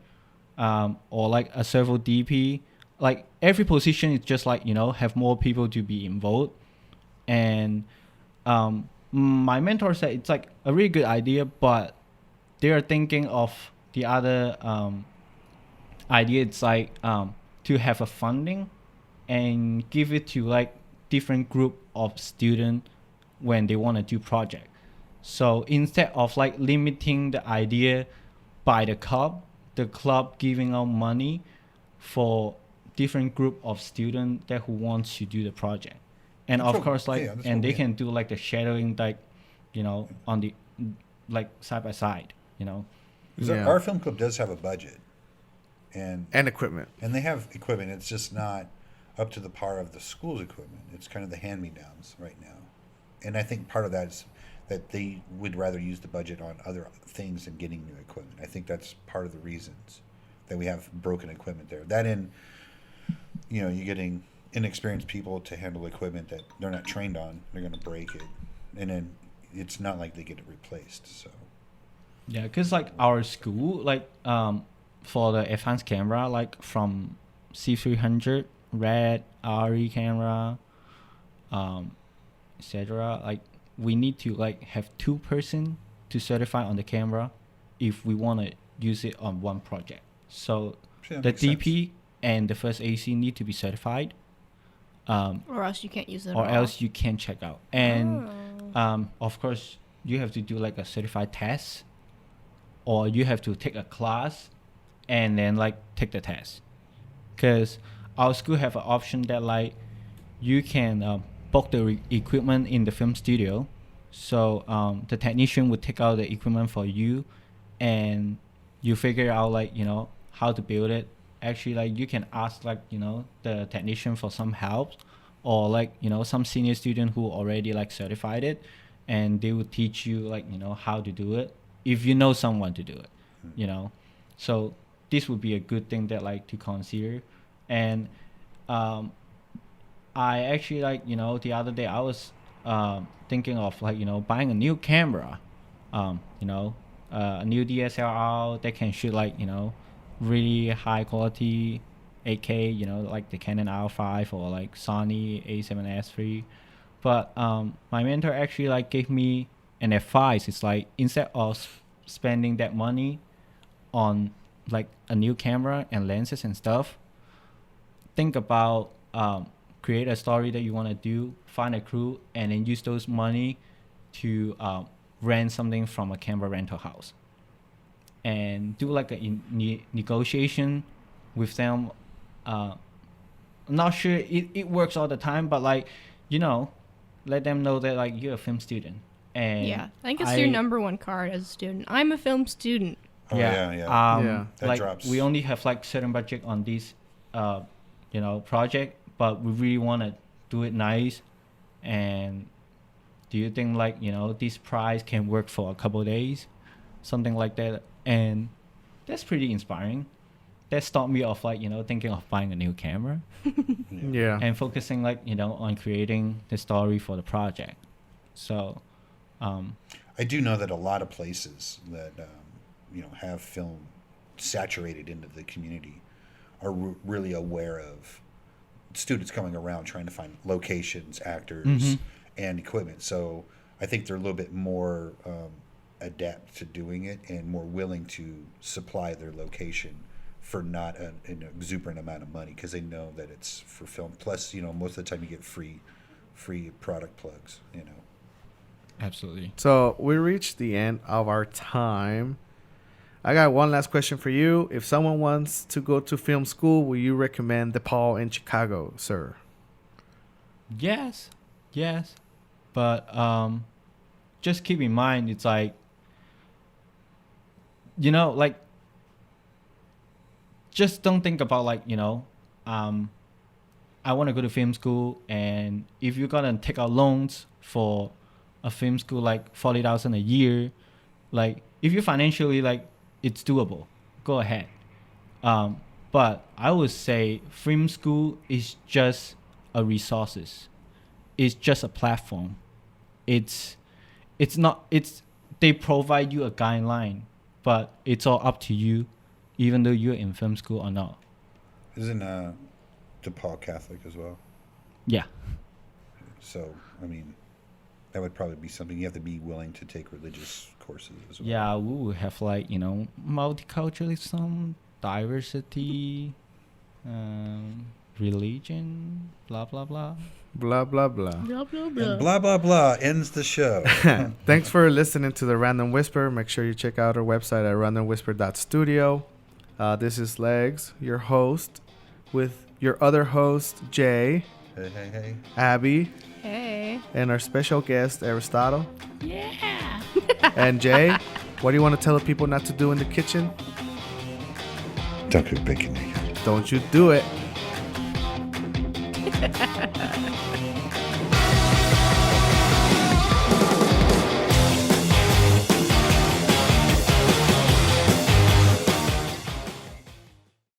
or like a several DP. Like every position is just like have more people to be involved, and my mentor said it's like a really good idea, but they are thinking of the other idea. It's like to have a funding and give it to like different group of students when they want to do project. So instead of like limiting the idea by the club giving out money for different group of students that who wants to do the project. And That's of what- course, like, yeah, that's and what they we can do like the shadowing, like, on the, like side by side, Yeah. Our film club does have a budget, and equipment. they have equipment. It's just not up to the par of the school's equipment. It's kind of the hand-me-downs right now, and I think part of that is that they would rather use the budget on other things than getting new equipment. I think that's part of the reasons that we have broken equipment there. That in, you're getting inexperienced people to handle equipment that they're not trained on. They're going to break it, and then it's not like they get it replaced. So Yeah, because like our school, like for the advanced camera, like from C300, Red, RE camera, etc. Like we need to like have 2 person to certify on the camera if we want to use it on one project. So yeah, the makes sense. DP and the first AC need to be certified. Or else you can't use it. Or at all. else you can check out. And Oh. of course, you have to do like a certified test, or you have to take a class and then like take the test. Because our school have an option that like you can book the equipment in the film studio. So the technician would take out the equipment for you, and you figure out like how to build it. Actually, like you can ask like the technician for some help, or like some senior student who already like certified it, and they will teach you like how to do it if you know someone to do it. So this would be a good thing that like to consider. And I actually like the other day I was thinking of like buying a new camera, a new DSLR that can shoot like really high quality 8K, like the Canon R5 or like Sony A7S III. But my mentor actually like gave me an advice. It's like instead of spending that money on like a new camera and lenses and stuff, think about create a story that you want to do, find a crew, and then use those money to rent something from a camera rental house, and do like a negotiation with them. I'm not sure it works all the time, but like let them know that like you're a film student. And Yeah, I think it's your number one card as a student. I'm a film student. Oh, yeah. Yeah. That Like drops. we only have like certain budget on this project, but we really want to do it nice. And do you think like this price can work for a couple of days, something like that? And that's pretty inspiring. That stopped me off like thinking of buying a new camera Yeah. and focusing like on creating the story for the project. So I do know that a lot of places that have film saturated into the community are really aware of students coming around trying to find locations, actors, and equipment. So I think they're a little bit more adept to doing it and more willing to supply their location for not an exuberant amount of money, because they know that it's for film. Plus, most of the time you get free product plugs. absolutely. So we reached the end of our time. I got one last question for you. If someone wants to go to film school, will you recommend DePaul in Chicago, sir? Yes, but just keep in mind it's like like just don't think about like I want to go to film school, and if you're gonna take out loans for a film school like 40,000 a year, like if you financially like it's doable, go ahead. But I would say film school is just a resources. It's just a platform. It's not. They provide you a guideline, but it's all up to you, even though you're in film school or not. Isn't DePaul Catholic as well? Yeah. So I mean, that would probably be something you have to be willing to take religious courses as well. Yeah, we will have like multiculturalism, diversity, religion, blah blah blah. Blah, blah, blah. Blah, blah, And blah. blah blah blah ends the show. Thanks for listening to The Random Whisper. Make sure you check out our website at randomwhisper.studio. This is Legs, your host, with your other host, Jay, Hey. Abby, Hey. and our special guest, Aristotle. Yeah. And Jay, What do you want to tell the people not to do in the kitchen? Don't cook bacon naked. Don't you do it.